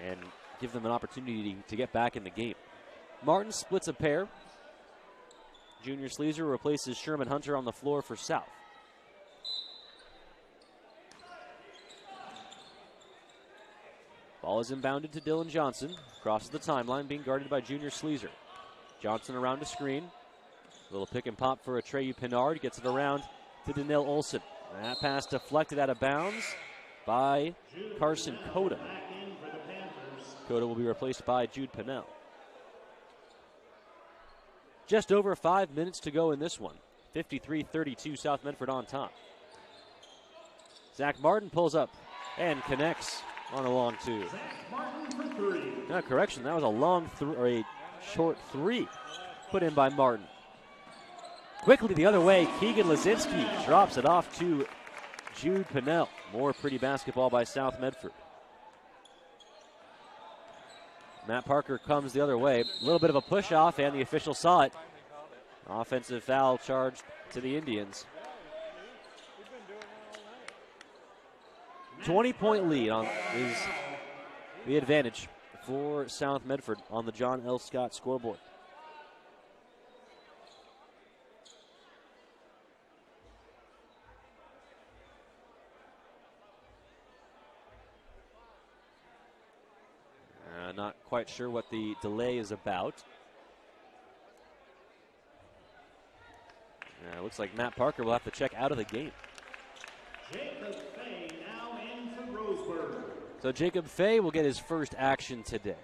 and give them an opportunity to get back in the game. Martin splits a pair. Junior Sleazer replaces Sherman Hunter on the floor for South. Ball is inbounded to Dylan Johnson. Crosses the timeline, being guarded by Junior Sleazer. Johnson around a screen. Little pick and pop for Atreyu Pinard. Gets it around to Daniil Olson. That pass deflected out of bounds by Carson Coda. Coda will be replaced by Jude Pinnell. Just over 5 minutes to go in this one. 53-32, South Medford on top. Zach Martin pulls up and connects on a long two. No, correction, that was a short three put in by Martin. Quickly the other way, Keegan Lazinski drops it off to Jude Pinnell. More pretty basketball by South Medford. Matt Parker comes the other way. A little bit of a push off, and the official saw it. Offensive foul charged to the Indians. 20-point lead is the advantage for South Medford on the John L. Scott scoreboard. Not quite sure what the delay is about. Looks like Matt Parker will have to check out of the game. Jacob Fay now in for Roseburg. So Jacob Fay will get his first action today.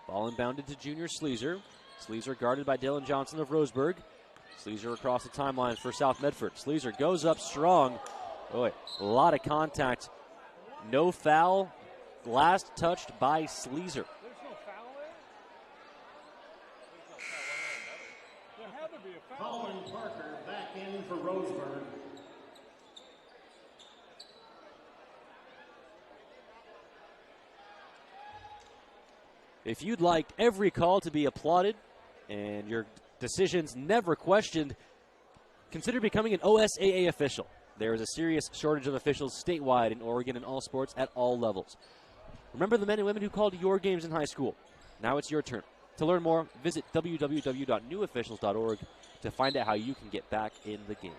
Ball inbounded to Junior Sleazer. Sleazer guarded by Dylan Johnson of Roseburg. Sleazer across the timeline for South Medford. Sleazer goes up strong. Boy, a lot of contact. No foul. Last touched by Sleazer. Colin Parker back in for Roseburg. If you'd like every call to be applauded and your decisions never questioned, consider becoming an OSAA official. There is a serious shortage of officials statewide in Oregon in all sports at all levels. Remember the men and women who called your games in high school. Now it's your turn. To learn more, visit www.newofficials.org to find out how you can get back in the game.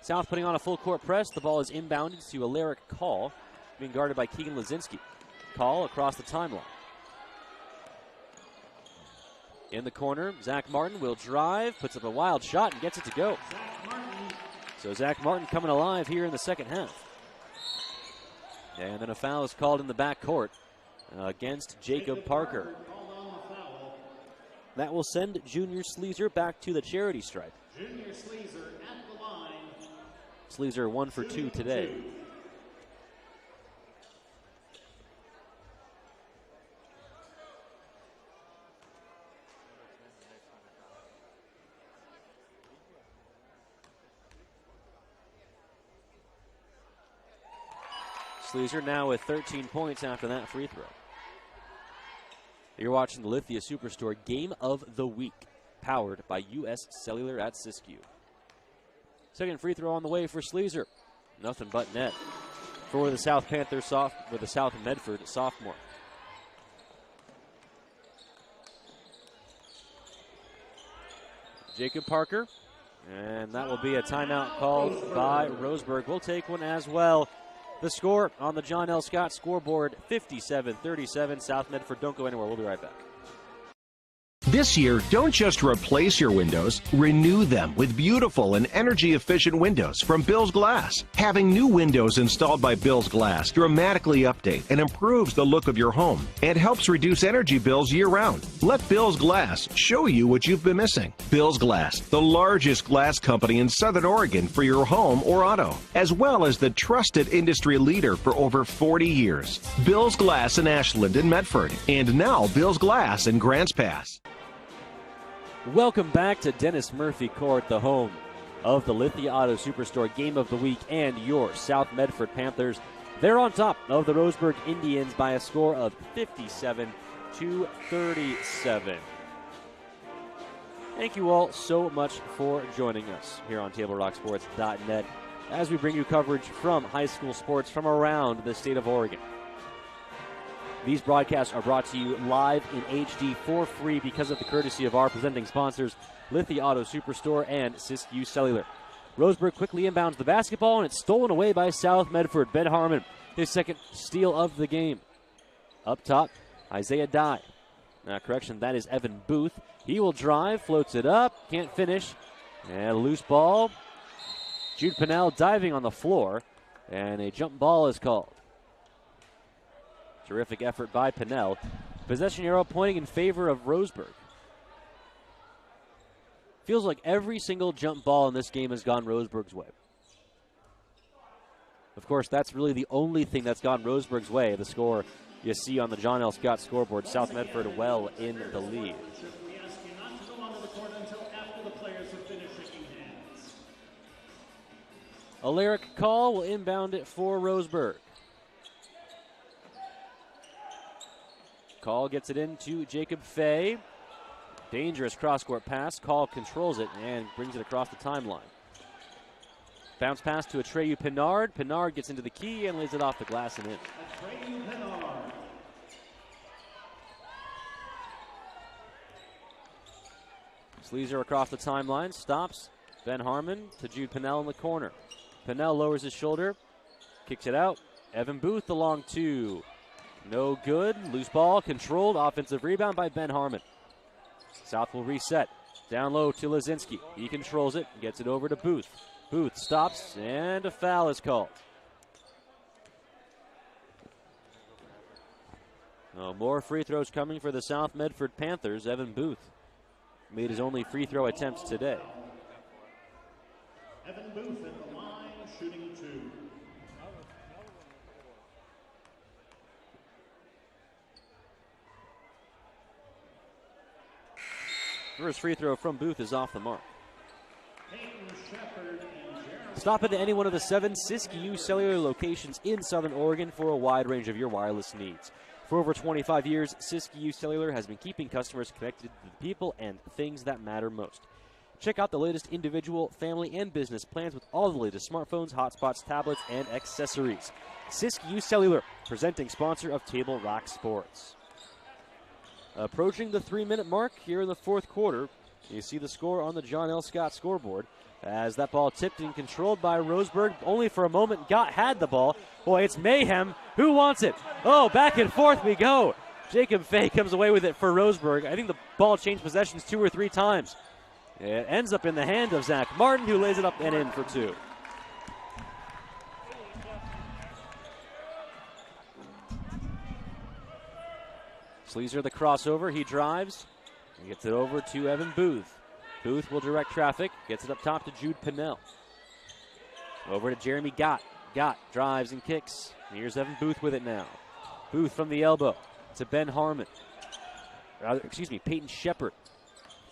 South putting on a full court press. The ball is inbounded to Alaric Call, being guarded by Keegan Lazinski. Call across the timeline. In the corner, Zach Martin will drive, puts up a wild shot, and gets it to go. So Zach Martin coming alive here in the second half. And then a foul is called in the backcourt against Jacob Parker. That will send Junior Sleazer back to the charity stripe. Junior Sleazer at the line. Sleazer 1 for 2 today. Sleazer now with 13 points after that free throw. You're watching the Lithia Superstore Game of the Week, powered by U.S. Cellular at Siskiyou. Second free throw on the way for Sleazer. Nothing but net for the South Panthers for the South Medford sophomore. Jacob Parker, and that will be a timeout called by Roseburg. We'll take one as well. The score on the John L. Scott scoreboard, 57-37. South Medford. Don't go anywhere. We'll be right back. This year, don't just replace your windows, renew them with beautiful and energy-efficient windows from Bill's Glass. Having new windows installed by Bill's Glass dramatically update and improves the look of your home and helps reduce energy bills year-round. Let Bill's Glass show you what you've been missing. Bill's Glass, the largest glass company in Southern Oregon for your home or auto, as well as the trusted industry leader for over 40 years. Bill's Glass in Ashland and Medford, and now Bill's Glass in Grants Pass. Welcome back to Dennis Murphy Court, the home of the Lithia Auto Superstore Game of the Week and your South Medford Panthers. They're on top of the Roseburg Indians by a score of 57-37. Thank you all so much for joining us here on TableRockSports.net as we bring you coverage from high school sports from around the state of Oregon. These broadcasts are brought to you live in HD for free because of the courtesy of our presenting sponsors, Lithia Auto Superstore and Siskiyou Cellular. Roseburg quickly inbounds the basketball, and it's stolen away by South Medford. Ben Harmon, his second steal of the game. Up top, Isaiah Dye. Correction, that is Evan Booth. He will drive, floats it up, can't finish. And a loose ball. Jude Pinnell diving on the floor, and a jump ball is called. Terrific effort by Pinnell. Possession arrow pointing in favor of Roseburg. Feels like every single jump ball in this game has gone Roseburg's way. Of course, that's really the only thing that's gone Roseburg's way. The score you see on the John L. Scott scoreboard. South Medford well in the lead. We ask you not to go onto the court until after the players have finished shaking hands. Alaric Call will inbound it for Roseburg. Call gets it into Jacob Fay. Dangerous cross-court pass. Call controls it and brings it across the timeline. Bounce pass to Atreyu Pinard. Pinard gets into the key and lays it off the glass and in. Atreyu Pinard. Sleazer across the timeline. Stops. Ben Harmon to Jude Pinnell in the corner. Pinnell lowers his shoulder. Kicks it out. Evan Booth the long two. No good. Loose ball controlled. Offensive rebound by Ben Harmon. South will reset. Down low to Lazinski. He controls it, gets it over to Booth. Booth stops, and a foul is called. More free throws coming for the South Medford Panthers. Evan Booth made his only free throw attempt today. Evan Booth at the line, shooting 2. First free throw from Booth is off the mark. Stop into any one of the 7 Siskiyou Cellular locations in Southern Oregon for a wide range of your wireless needs. For over 25 years, Siskiyou Cellular has been keeping customers connected to the people and things that matter most. Check out the latest individual, family, and business plans with all the latest smartphones, hotspots, tablets, and accessories. Siskiyou Cellular, presenting sponsor of Table Rock Sports. Approaching the 3-minute mark here in the fourth quarter. You see the score on the John L. Scott scoreboard as that ball tipped and controlled by Roseburg. Only for a moment, had the ball. Boy, it's mayhem. Who wants it? Oh, back and forth we go. Jacob Fay comes away with it for Roseburg. I think the ball changed possessions 2 or 3 times. It ends up in the hand of Zach Martin, who lays it up and in for 2. Sleazer the crossover. He drives. He gets it over to Evan Booth. Booth will direct traffic. Gets it up top to Jude Pinnell. Over to Jeremy Gott. Gott drives and kicks. Here's Evan Booth with it now. Booth from the elbow to Ben Harmon. Peyton Shepard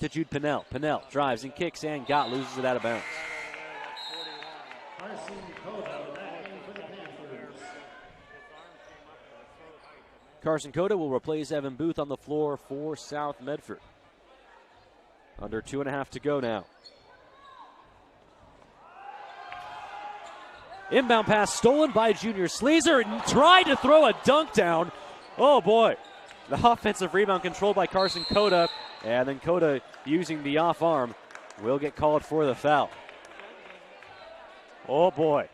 to Jude Pinnell. Pinnell drives and kicks, and Gott loses it out of bounds. Carson Cota will replace Evan Booth on the floor for South Medford. Under 2.5 to go now. Inbound pass stolen by Junior Sleazer. Tried to throw a dunk down. Oh boy. The offensive rebound controlled by Carson Cota. And then Cota, using the off arm, will get called for the foul. Oh boy.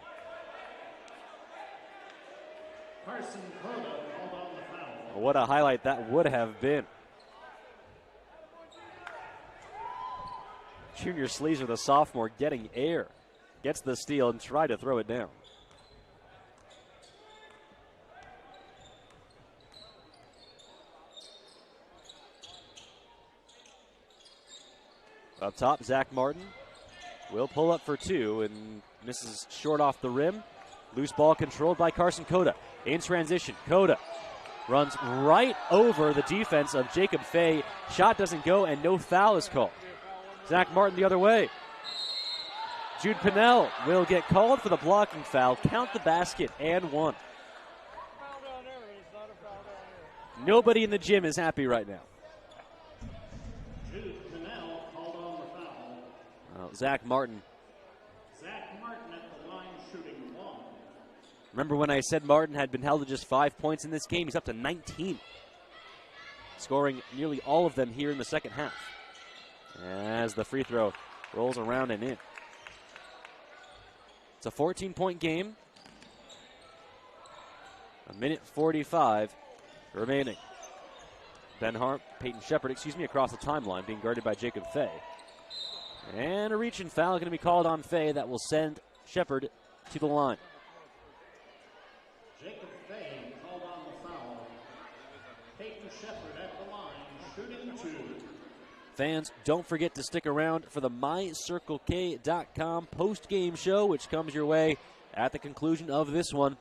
Carson Cota called on the foul. What a highlight that would have been. Junior Sleazer, the sophomore, getting air. Gets the steal and tried to throw it down. Up top, Zach Martin will pull up for 2 and misses short off the rim. Loose ball controlled by Carson Cota. In transition, Cota runs right over the defense of Jacob Fay. Shot doesn't go and no foul is called. Zach Martin the other way. Jude Pinnell will get called for the blocking foul. Count the basket and 1. Nobody in the gym is happy right now. Jude Pinnell called on the foul. Zach Martin. Zach Martin at the line shooting 1. Remember when I said Martin had been held to just 5 points in this game? He's up to 19. Scoring nearly all of them here in the second half. As the free throw rolls around and in. It's a 14-point game. 1:45 remaining. Peyton Shepard, across the timeline, being guarded by Jacob Fay. And a reach and foul going to be called on Fay that will send Shepard to the line. Jacob Fay called on the foul. Peyton Shepard at the line, shooting 2. Fans, don't forget to stick around for the MyCircleK.com post-game show, which comes your way at the conclusion of this one.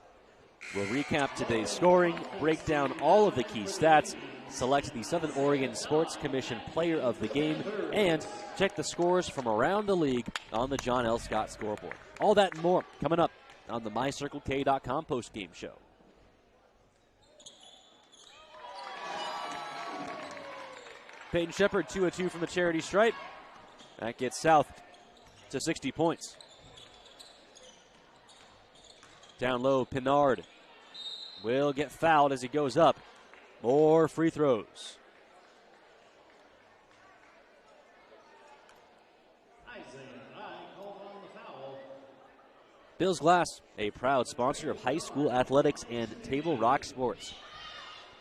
We'll recap today's scoring, break down all of the key stats, select the Southern Oregon Sports Commission Player of the Game, and check the scores from around the league on the John L. Scott scoreboard. All that and more coming up on the MyCircleK.com post-game show. Peyton Shepard, 2 of 2 from the charity stripe. That gets South to 60 points. Down low, Pinard will get fouled as he goes up. More free throws. Bills Glass, a proud sponsor of high school athletics and Table Rock Sports.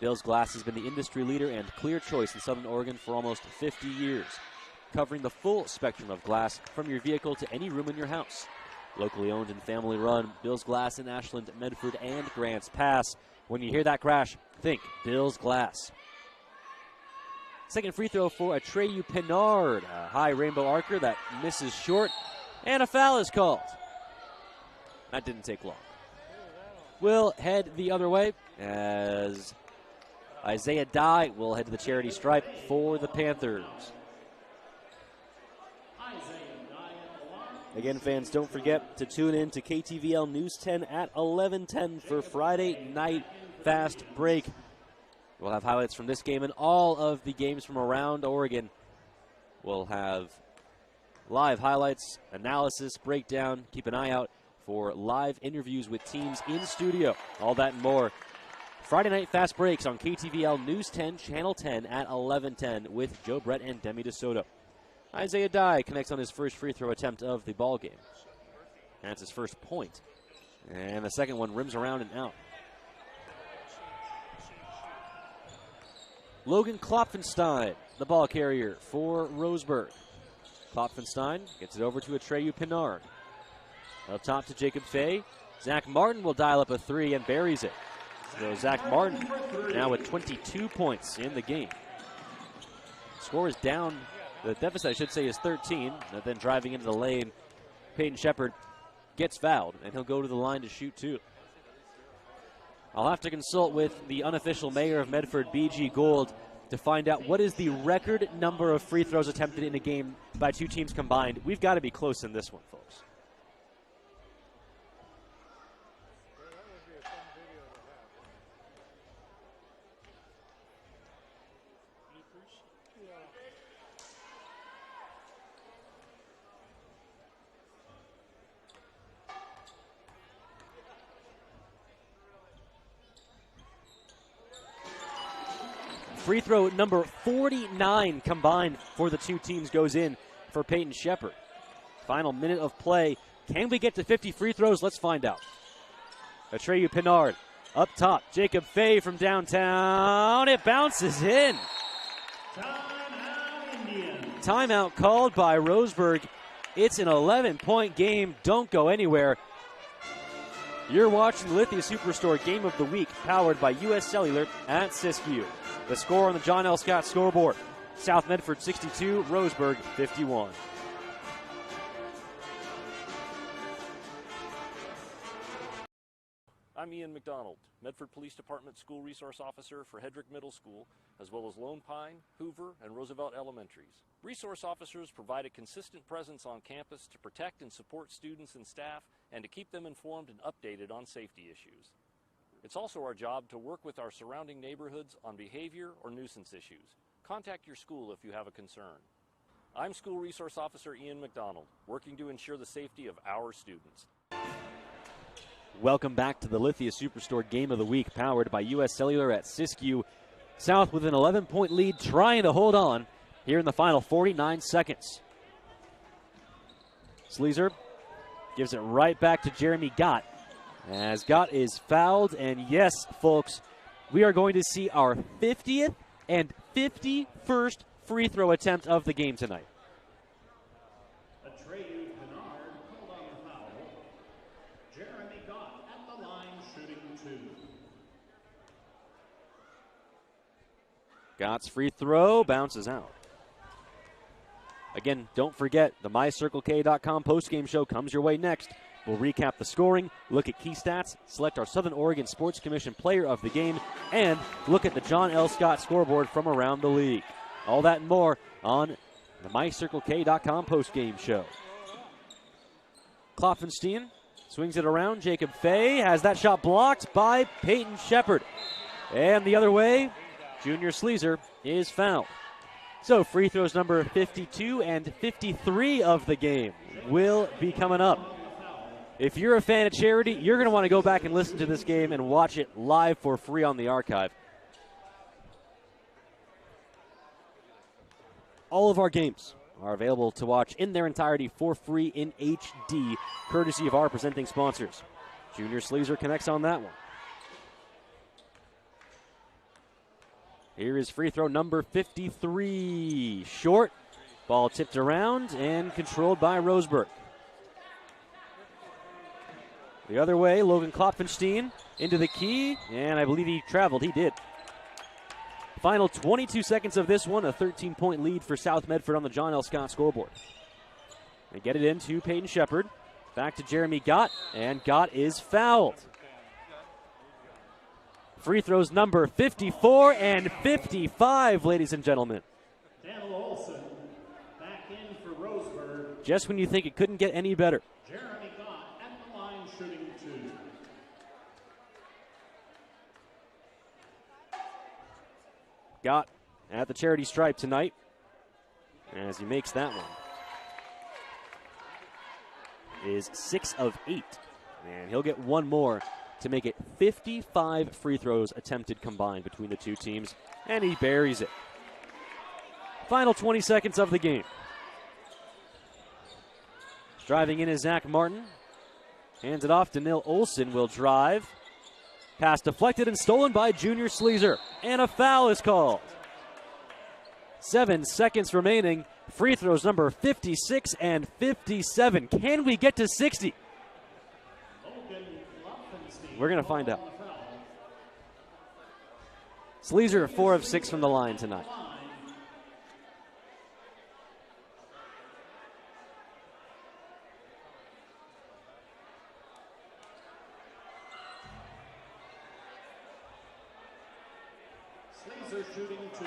Bills Glass has been the industry leader and clear choice in Southern Oregon for almost 50 years. covering the full spectrum of glass from your vehicle to any room in your house. Locally owned and family run, Bill's Glass in Ashland, Medford, and Grants Pass. When you hear that crash, think Bill's Glass. Second free throw for Atreyu Pinard, a high rainbow archer that misses short, and a foul is called. That didn't take long. We'll head the other way as Isaiah Dye will head to the charity stripe for the Panthers. Again, fans, don't forget to tune in to KTVL News 10 at 11:10 for Friday night fast break. We'll have highlights from this game and all of the games from around Oregon. We'll have live highlights, analysis, breakdown. Keep an eye out for live interviews with teams in studio. All that and more. Friday night fast breaks on KTVL News 10, Channel 10 at 11:10 with Joe Brett and Demi DeSoto. Isaiah Dye connects on his first free throw attempt of the ball game. That's his first point. And the second one rims around and out. Logan Klopfenstein, the ball carrier for Roseburg. Klopfenstein gets it over to Atreyu Pinard. Up top to Jacob Fay. Zach Martin will dial up a three and buries it. So Zach Martin now with 22 points in the game. Score is down. The deficit, I should say, is 13. And then driving into the lane, Peyton Shepard gets fouled, and he'll go to the line to shoot two. I'll have to consult with the unofficial mayor of Medford, B.G. Gold, to find out what is the record number of free throws attempted in a game by two teams combined. We've got to be close in this one, folks. Free throw number 49 combined for the two teams goes in for Peyton Shepard. Final minute of play. Can we get to 50 free throws? Let's find out. Atreyu Pinard up top. Jacob Fay from downtown. It bounces in. Timeout called by Roseburg. It's an 11-point game. Don't go anywhere. You're watching the Lithia Superstore Game of the Week, powered by U.S. Cellular at Siskiyou. The score on the John L. Scott scoreboard: South Medford 62, Roseburg 51. I'm Ian McDonald, Medford Police Department School Resource Officer for Hedrick Middle School, as well as Lone Pine, Hoover, and Roosevelt Elementaries. Resource officers provide a consistent presence on campus to protect and support students and staff, and to keep them informed and updated on safety issues. It's also our job to work with our surrounding neighborhoods on behavior or nuisance issues. Contact your school if you have a concern. I'm School Resource Officer Ian McDonald, working to ensure the safety of our students. Welcome back to the Lithia Superstore Game of the Week, powered by U.S. Cellular at Siskiyou. South with an 11-point lead, trying to hold on here in the final 49 seconds. Sleazer gives it right back to Jeremy Gott, as Gott is fouled. And yes, folks, we are going to see our 50th and 51st free throw attempt of the game tonight. Atreyu Pinard called on the foul. Jeremy Gott at the line shooting two. Gott's free throw bounces out. Again, don't forget, the MyCircleK.com postgame show comes your way next. We'll recap the scoring, look at key stats, select our Southern Oregon Sports Commission player of the game, and look at the John L. Scott scoreboard from around the league. All that and more on the MyCircleK.com postgame show. Klopfenstein swings it around. Jacob Fay has that shot blocked by Peyton Shepard. And the other way, Junior Sleazer is fouled. So free throws number 52 and 53 of the game will be coming up. If you're a fan of Charity, you're going to want to go back and listen to this game and watch it live for free on the archive. All of our games are available to watch in their entirety for free in HD, courtesy of our presenting sponsors. Junior Sleazer connects on that one. Here is free throw number 53. Short, Ball tipped around and controlled by Roseburg. The other way, Logan Klopfenstein into the key, and I believe he traveled. He did. Final 22 seconds of this one, a 13-point lead for South Medford on the John L. Scott scoreboard. They get it into Peyton Shepard. Back to Jeremy Gott, and Gott is fouled. Free throws number 54 and 55, ladies and gentlemen. Daniel Olson back in for Roseburg. Just when you think it couldn't get any better. Jeremy Gott at the line shooting 2. Gott at the charity stripe tonight as he makes that one. Is 6 of 8, and he'll get one more to make it 55 free throws attempted combined between the two teams, and he buries it. Final 20 seconds of the game. Driving in is Zach Martin. Hands it off to Nil Olson, will drive. Pass deflected and stolen by Junior Sleazer, and a foul is called. 7 seconds remaining. Free throws number 56 and 57. Can we get to 60? We're going to find out. Sleazer 4 of 6 from the line tonight. Sleazer shooting 2.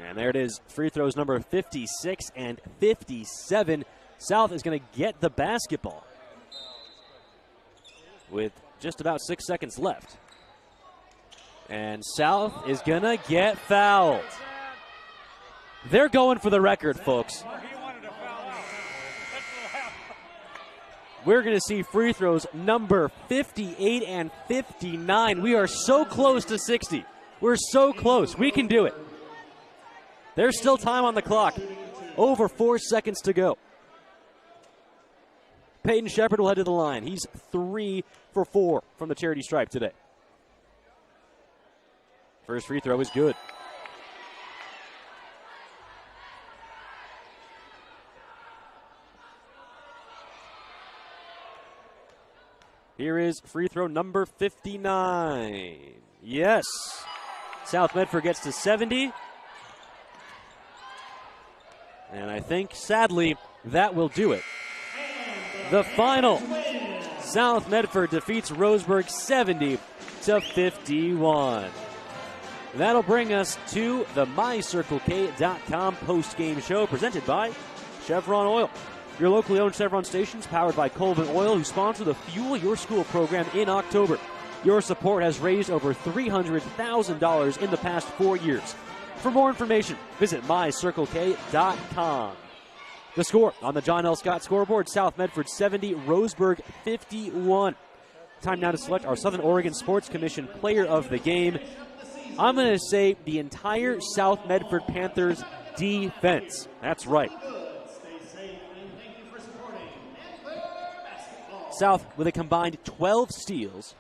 And there it is, free throws number 56 and 57. South is going to get the basketball with just about 6 seconds left. And South is going to get fouled. They're going for the record, folks. We're going to see free throws number 58 and 59. We are so close to 60. We're so close. We can do it. There's still time on the clock. Over 4 seconds to go. Peyton Shepard will head to the line. He's 3 for 4 from the charity stripe today. First free throw is good. Here is free throw number 59. Yes. South Medford gets to 70. And I think, sadly, that will do it. The final. South Medford defeats Roseburg 70-51. That'll bring us to the MyCircleK.com post-game show presented by Chevron Oil. Your locally owned Chevron stations powered by Colvin Oil, who sponsor the Fuel Your School program in October. Your support has raised over $300,000 in the past 4 years. For more information, visit MyCircleK.com. The score on the John L. Scott scoreboard, South Medford 70, Roseburg 51. Time now to select our Southern Oregon Sports Commission player of the game. I'm going to say the entire South Medford Panthers defense. That's right. South with a combined 12 steals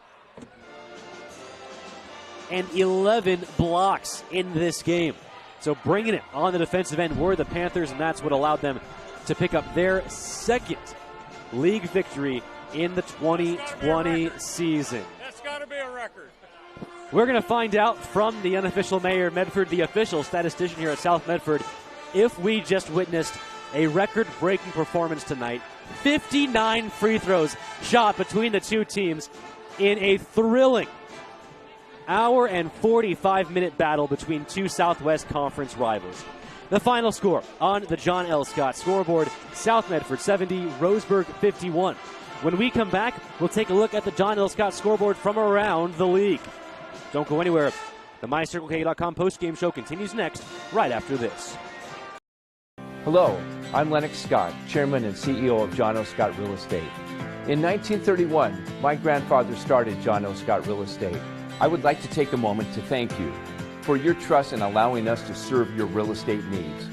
and 11 blocks in this game. So bringing it on the defensive end were the Panthers, and that's what allowed them to pick up their second league victory in the 2020 season. That's got to be a record. We're going to find out from the unofficial mayor of Medford, the official statistician here at South Medford, if we just witnessed a record-breaking performance tonight. 59 free throws shot between the two teams in a thrilling hour and 45-minute battle between two Southwest Conference rivals. The final score on the John L. Scott scoreboard, South Medford 70, Roseburg 51. When we come back, we'll take a look at the John L. Scott scoreboard from around the league. Don't go anywhere. The MyCircleK.com postgame show continues next, right after this. Hello, I'm Lennox Scott, Chairman and CEO of John L. Scott Real Estate. In 1931, my grandfather started John L. Scott Real Estate. I would like to take a moment to thank you for your trust in allowing us to serve your real estate needs.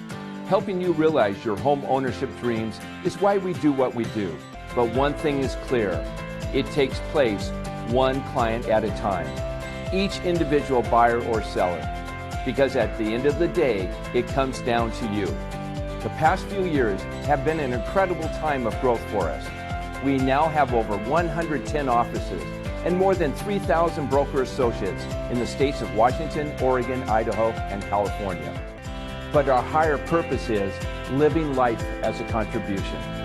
Helping you realize your home ownership dreams is why we do what we do. But one thing is clear, it takes place one client at a time, each individual buyer or seller, because at the end of the day, it comes down to you. The past few years have been an incredible time of growth for us. We now have over 110 offices and more than 3,000 broker associates in the states of Washington, Oregon, Idaho, and California. But our higher purpose is living life as a contribution.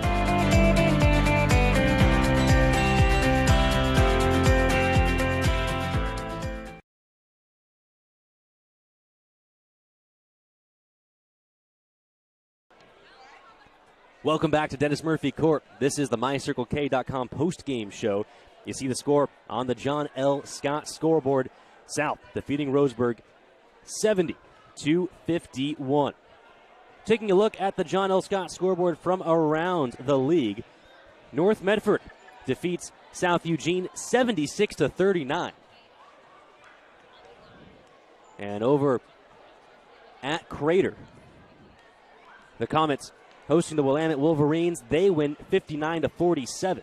Welcome back to Dennis Murphy Court. This is the MyCircleK.com post-game show. You see the score on the John L. Scott scoreboard. South defeating Roseburg 70-51. Taking a look at the John L. Scott scoreboard from around the league. North Medford defeats South Eugene 76-39. And over at Crater, the Comets hosting the Willamette Wolverines, they win 59-47.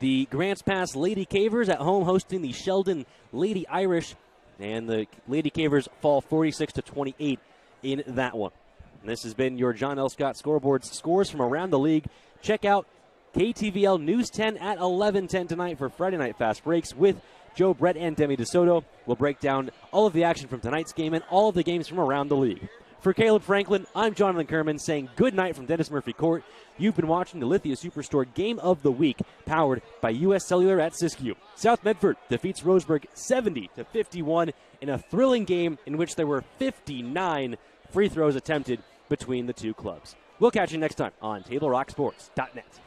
The Grants Pass Lady Cavers at home hosting the Sheldon Lady Irish, and the Lady Cavers fall 46-28 in that one. And this has been your John L. Scott scoreboards, scores from around the league. Check out KTVL News 10 at 11:10 tonight for Friday Night Fast Breaks with Joe Brett and Demi DeSoto. We'll break down all of the action from tonight's game and all of the games from around the league. For Caleb Franklin, I'm Jonathan Kerman saying good night from Dennis Murphy Court. You've been watching the Lithia Superstore Game of the Week, powered by U.S. Cellular at Siskiyou. South Medford defeats Roseburg 70-51 in a thrilling game in which there were 59 free throws attempted between the two clubs. We'll catch you next time on TableRockSports.net.